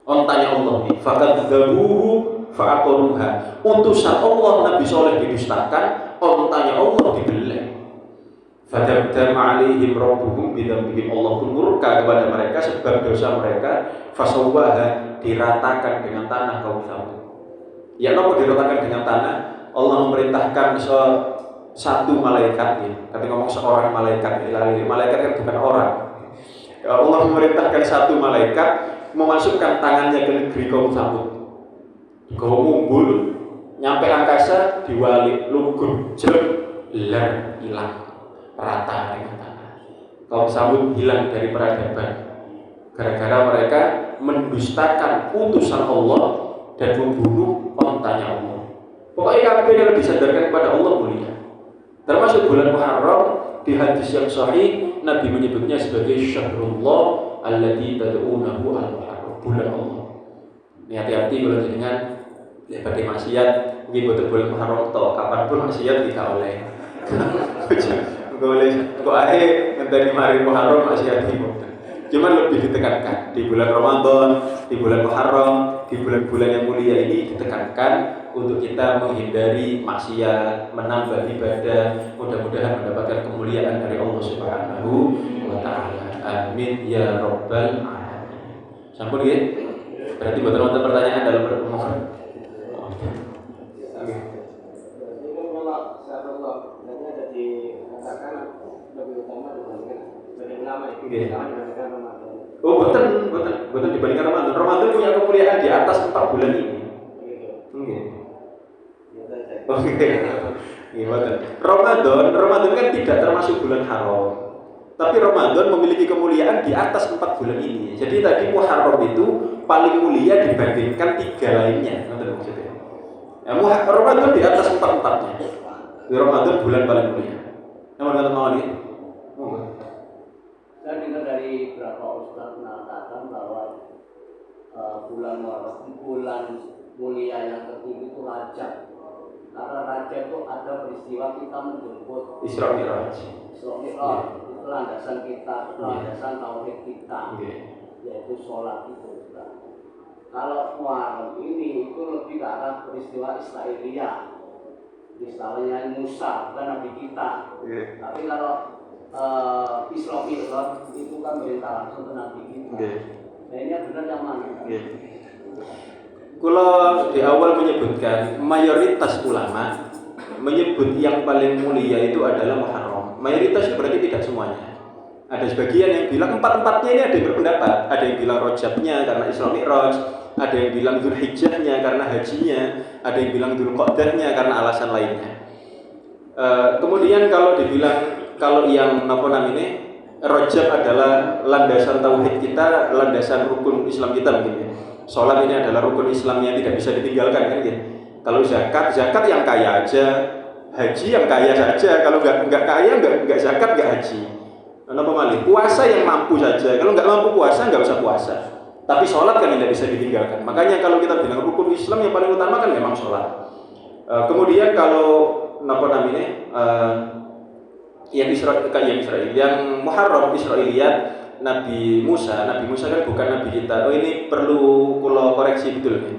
Ontanya Allah ini, fakadzabuhu fa'aqaruha. Utusan Allah Nabi Soleh didustakan, ontanya Allah dibelek. Fadamdama alaihim rabbuhum bidzambihim. Allah pun murka kepada mereka sebab dosa mereka. Fasawwaha, diratakan dengan tanah kaum Samud. Ya napa diratakan dengan tanah? Allah memerintahkan 1 malaikat ya. Tapi ngomong seorang malaikat, malaikat kan bukan orang. Allah memerintahkan 1 malaikat memasukkan tangannya ke negeri kaum Samud. Gawa mumbul, nyampe angkasa, diwalik, lugur, jelek, lar, hilang, rata dengan tanah. Kaum Samud hilang dari peradaban gara-gara mereka mendustakan utusan Allah dan membunuh ontanya Allah. Pokoknya kabeh yang disadarkan kepada Allah mulia. Termasuk bulan Muharram, di hadis yang sahih Nabi menyebutnya sebagai syahrullah alladzi tad'unahu al-muharram, bulan Allah. Ini hati-hati kalau jenengan badhe maksiat nggih boten bulan Muharram to, kapanpun maksiat tidak oleh. Kok ae ngenteni mari Muharram maksiat iki. Cuman lebih ditekankan di bulan Ramadan, di bulan Muharram, di bulan-bulan yang mulia ini ditekankan untuk kita menghindari maksiat, menambah ibadah, mudah-mudahan mendapatkan kemuliaan dari Allah Subhanahu wa taala. Amin ya rabbal alamin. Sampun nggih? Berarti mboten wonten pertanyaan dalam pertemuan. Oke. Kalau syarullah nanti ada dikatakan lebih utama dibandingkan lebih lama itu dibandingkan Ramadan. Oh, betul dibandingkan Ramadan. Ramadan punya kemuliaan di atas 4 bulan ini. Oke. Gimana? Ramadan kan tidak termasuk bulan haram. Tapi Ramadan memiliki kemuliaan di atas 4 bulan ini. Jadi tadi Muharram itu paling mulia dibandingkan 3 lainnya. Ngerti maksudnya? Ya, Ramadan di atas 4-4-nya. Di Ramadan bulan paling mulia. Yang mana mau nih? Saya dengar dari beberapa ustaz mengatakan bahwa bulan mulia yang tertinggi itu Rajab. Karena Rajab itu ada peristiwa kita menjemput Isra Mi'raj. Itu landasan kita, landasan tauhid kita, yaitu sholat itu. Kalau Muharram ini itu lebih ke arah peristiwa Israiliyah, misalnya Musa bukan nabi kita. Tapi kalau Isra Mi'raj itu kan perintah langsung ke nabi kita. Nah ini benar yang mana? Kalau di awal menyebutkan mayoritas ulama menyebut yang paling mulia itu adalah Muharram. Mayoritas berarti tidak semuanya. Ada sebagian yang bilang 4-4-nya ini ada yang berpendapat. Ada yang bilang Rajabnya karena Isra Mi'raj, ada yang bilang Dzulhijjahnya karena hajinya, ada yang bilang Dzulqa'dahnya karena alasan lainnya. Kemudian kalau dibilang kalau yang Rajab adalah landasan tauhid kita, landasan rukun Islam kita mungkin ya. Sholat ini adalah rukun Islam yang tidak bisa ditinggalkan kan gitu. Kalau zakat yang kaya aja, haji yang kaya saja. Kalau nggak kaya nggak zakat nggak haji. Kenapa malih? Puasa yang mampu saja. Kalau nggak mampu puasa nggak usah puasa. Tapi sholat kan tidak bisa ditinggalkan. Makanya kalau kita bilang rukun Islam yang paling utama kan memang sholat. Kemudian kalau yang Muharram Israiliyat. Nabi Musa kan bukan nabi kita. Oh ini perlu kalau koreksi betul ya.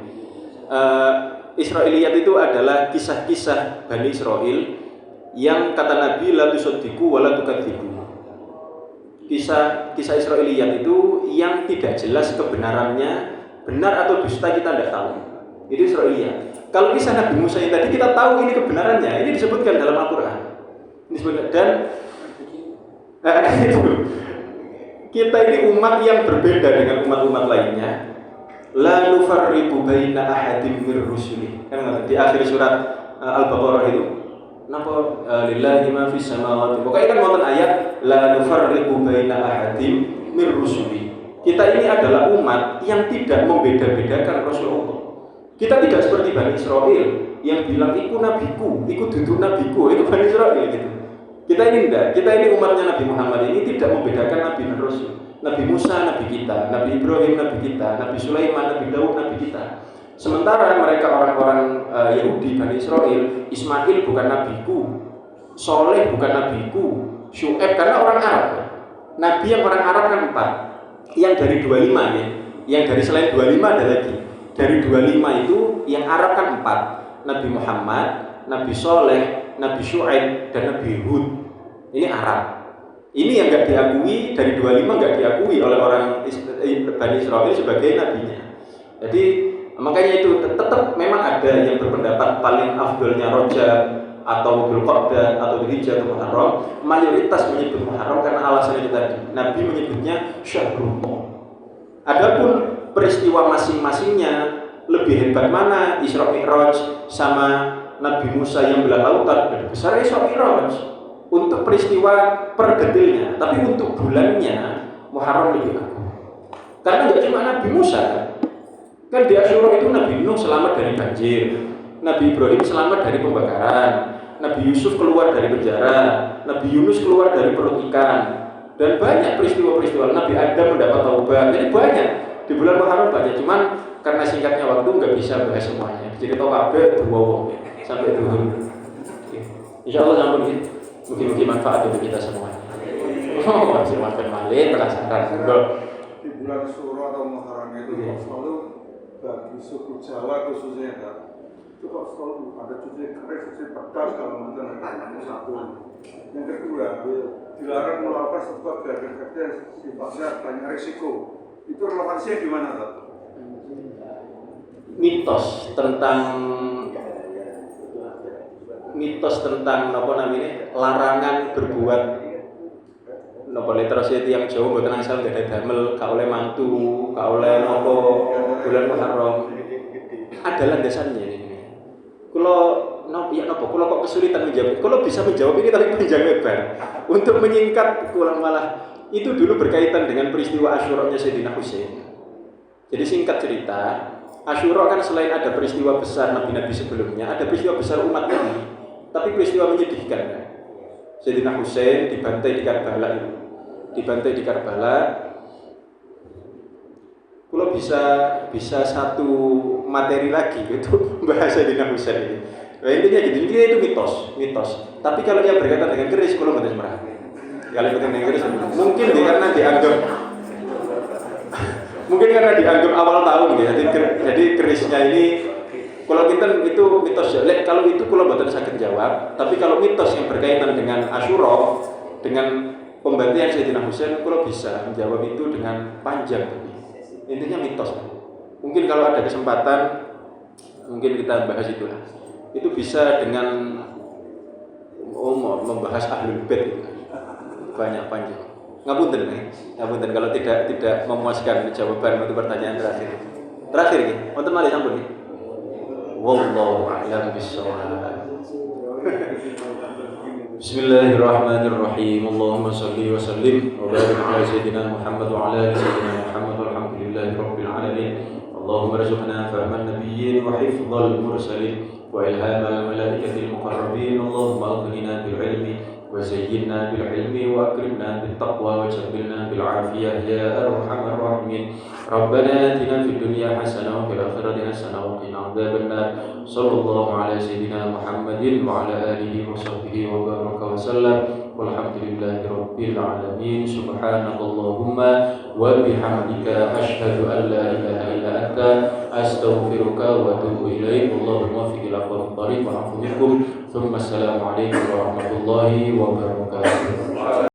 Israiliyat itu adalah kisah-kisah Bani Israel yang kata Nabi la tusaddiqu wa la tukadzibu. Kisah Israiliyat itu yang tidak jelas kebenarannya, benar atau dusta kita tidak tahu. Itu Israiliyat. Kalau kisah Nabi Musa yang tadi kita tahu ini kebenarannya, ini disebutkan dalam Al-Qur'an. Disebutkan dan itu kita ini umat yang berbeda dengan umat-umat lainnya. La nufarriqu baina ahadin mir rusuli. Kan di akhir surat Al-Baqarah itu napa lillahi ma fis samawati. Pokoknya kan wonten ayat la nufarriqu baina ahadin mir rusuli. Kita ini adalah umat yang tidak membeda-bedakan Rasulullah. Kita tidak seperti Bani Israel yang bilang iku nabiku, iku dudu nabiku, itu Bani Israel gitu. Kita ini enggak, kita ini umatnya Nabi Muhammad ini tidak membedakan Nabi dan Rasul. Nabi Musa Nabi kita, Nabi Ibrahim Nabi kita, Nabi Sulaiman, Nabi Daud Nabi kita. Sementara mereka orang-orang Yahudi Bani Israel, Ismail bukan nabiku, Soleh bukan nabiku, Syu'aib karena orang Arab. Nabi yang orang Arab kan 4. Yang dari 25 ya, yang dari selain 25 ada lagi. Dari 25 itu yang Arab kan 4. Nabi Muhammad, Nabi Soleh, Nabi Syu'aib dan Nabi Hud. Ini Arab. Ini yang nggak diakui, dari 25 nggak diakui oleh orang Bani Israel sebagai nabinya. Jadi makanya itu tetap memang ada yang berpendapat paling afdolnya Rajab atau Dzulqa'dah atau Dzulhijjah atau Muharram. Mayoritas menyebut Muharram karena alasannya itu tadi. Nabi menyebutnya Syahrullah. Adapun peristiwa masing-masingnya lebih hebat mana Isra Mi'raj sama Nabi Musa yang belah lautan, lebih besar Isra Mi'raj untuk peristiwa per detailnya, tapi untuk bulannya Muharram lebih agung. Karena nggak cuma Nabi Musa kan di Asyura itu Nabi Nuh selamat dari banjir, Nabi Ibrahim selamat dari pembakaran, Nabi Yusuf keluar dari penjara, Nabi Yunus keluar dari perut ikan, dan banyak peristiwa-peristiwa. Nabi Adam mendapat taubat. Jadi banyak di bulan Muharram banyak. Cuman karena singkatnya waktu nggak bisa bahas semuanya. Jadi tahu kabeh dua sampai dulu. Insya Allah sampai ini mungkin manfaat untuk kita semuanya. Oh, masih makan malin merasakan enggak. Di bulan Syura atau Muharram itu selalu bagi suku Jawa khususnya kan, itu kok selalu ada cuci keris, cuci pedas kalau mungkin ada satu. Yang kedua, dilarang melakukan sebuah gerakan kerja yang sifatnya banyak risiko. Itu relevansinya di mana, Pak? Mitos tentang apa namanya larangan berbuat napa terus yang Jawa mboten asal gak ada damel, gak oleh mantu, gak oleh napa bulan Muharram. Ada landasannya ini. Kula kok kesulitan menjawab. Kula bisa menjawab ini tapi panjang lebar. Untuk menyingkat kula malah itu dulu berkaitan dengan peristiwa Asyura-nya Sayyidina Husain. Jadi singkat cerita, Asyura kan selain ada peristiwa besar nabi-nabi sebelumnya, ada peristiwa besar umat Nabi. Tapi peristiwa menyedihkan kan? Sayyidina Husain dibantai di Karbala itu. Dibantai di Karbala. Kalau bisa satu materi lagi itu bahasa Sayyidina Husain ini. Nah, intinya itu mitos. Tapi kalau yang berkaitan dengan keris, kalau nggak merah. Kalau berkaitan dengan keris, mungkin karena dianggap awal tahun ya. Jadi kerisnya ini kalau kita itu mitos ya. Kalau itu kalau mboten saged jawab, tapi kalau mitos yang berkaitan dengan Asyura, dengan pembantaian Sayyidina Husain, kalau bisa menjawab itu dengan panjang. Intinya mitos. Mungkin kalau ada kesempatan, mungkin kita bahas itu lah. Itu bisa dengan membahas Ahlul Bait itu. Banyak panjang. Ngapunten kalau tidak memuaskan jawaban untuk pertanyaan terakhir. Terakhir iki, wonten malih sampun iki. Wallahu a'lam bishawab. Bismillahirrahmanirrahim. Allahumma shalli wa sallim wa barik ala sayyidina Muhammad wa ala ali sayyidina Muhammad walhamdulillahi rabbil alamin. Allahumma arzuqna fahman nabiyyin wa hifdzal mursalin wa ilhamal malaikatil muqarrabin. Allahumma aghnina bil ilmi وزينا بالعلم وأكرمنا بالتقوى وجبلنا بالعافية يا أرحم الراحمين ربنا آتنا في الدنيا حسنة وفي الآخرة حسنة وقنا عذاب النار صلى الله على سيدنا محمد وعلى آله وصحبه وبارك وسلم والحمد لله رب العالمين سبحانك اللهم وبحمدك أشهد أن لا إله إلا أنت أستغفرك وأتوب إليك والله الموفق إلى أقوم الطريق والعفو منكم ثم السلام عليكم ورحمة الله وبركاته.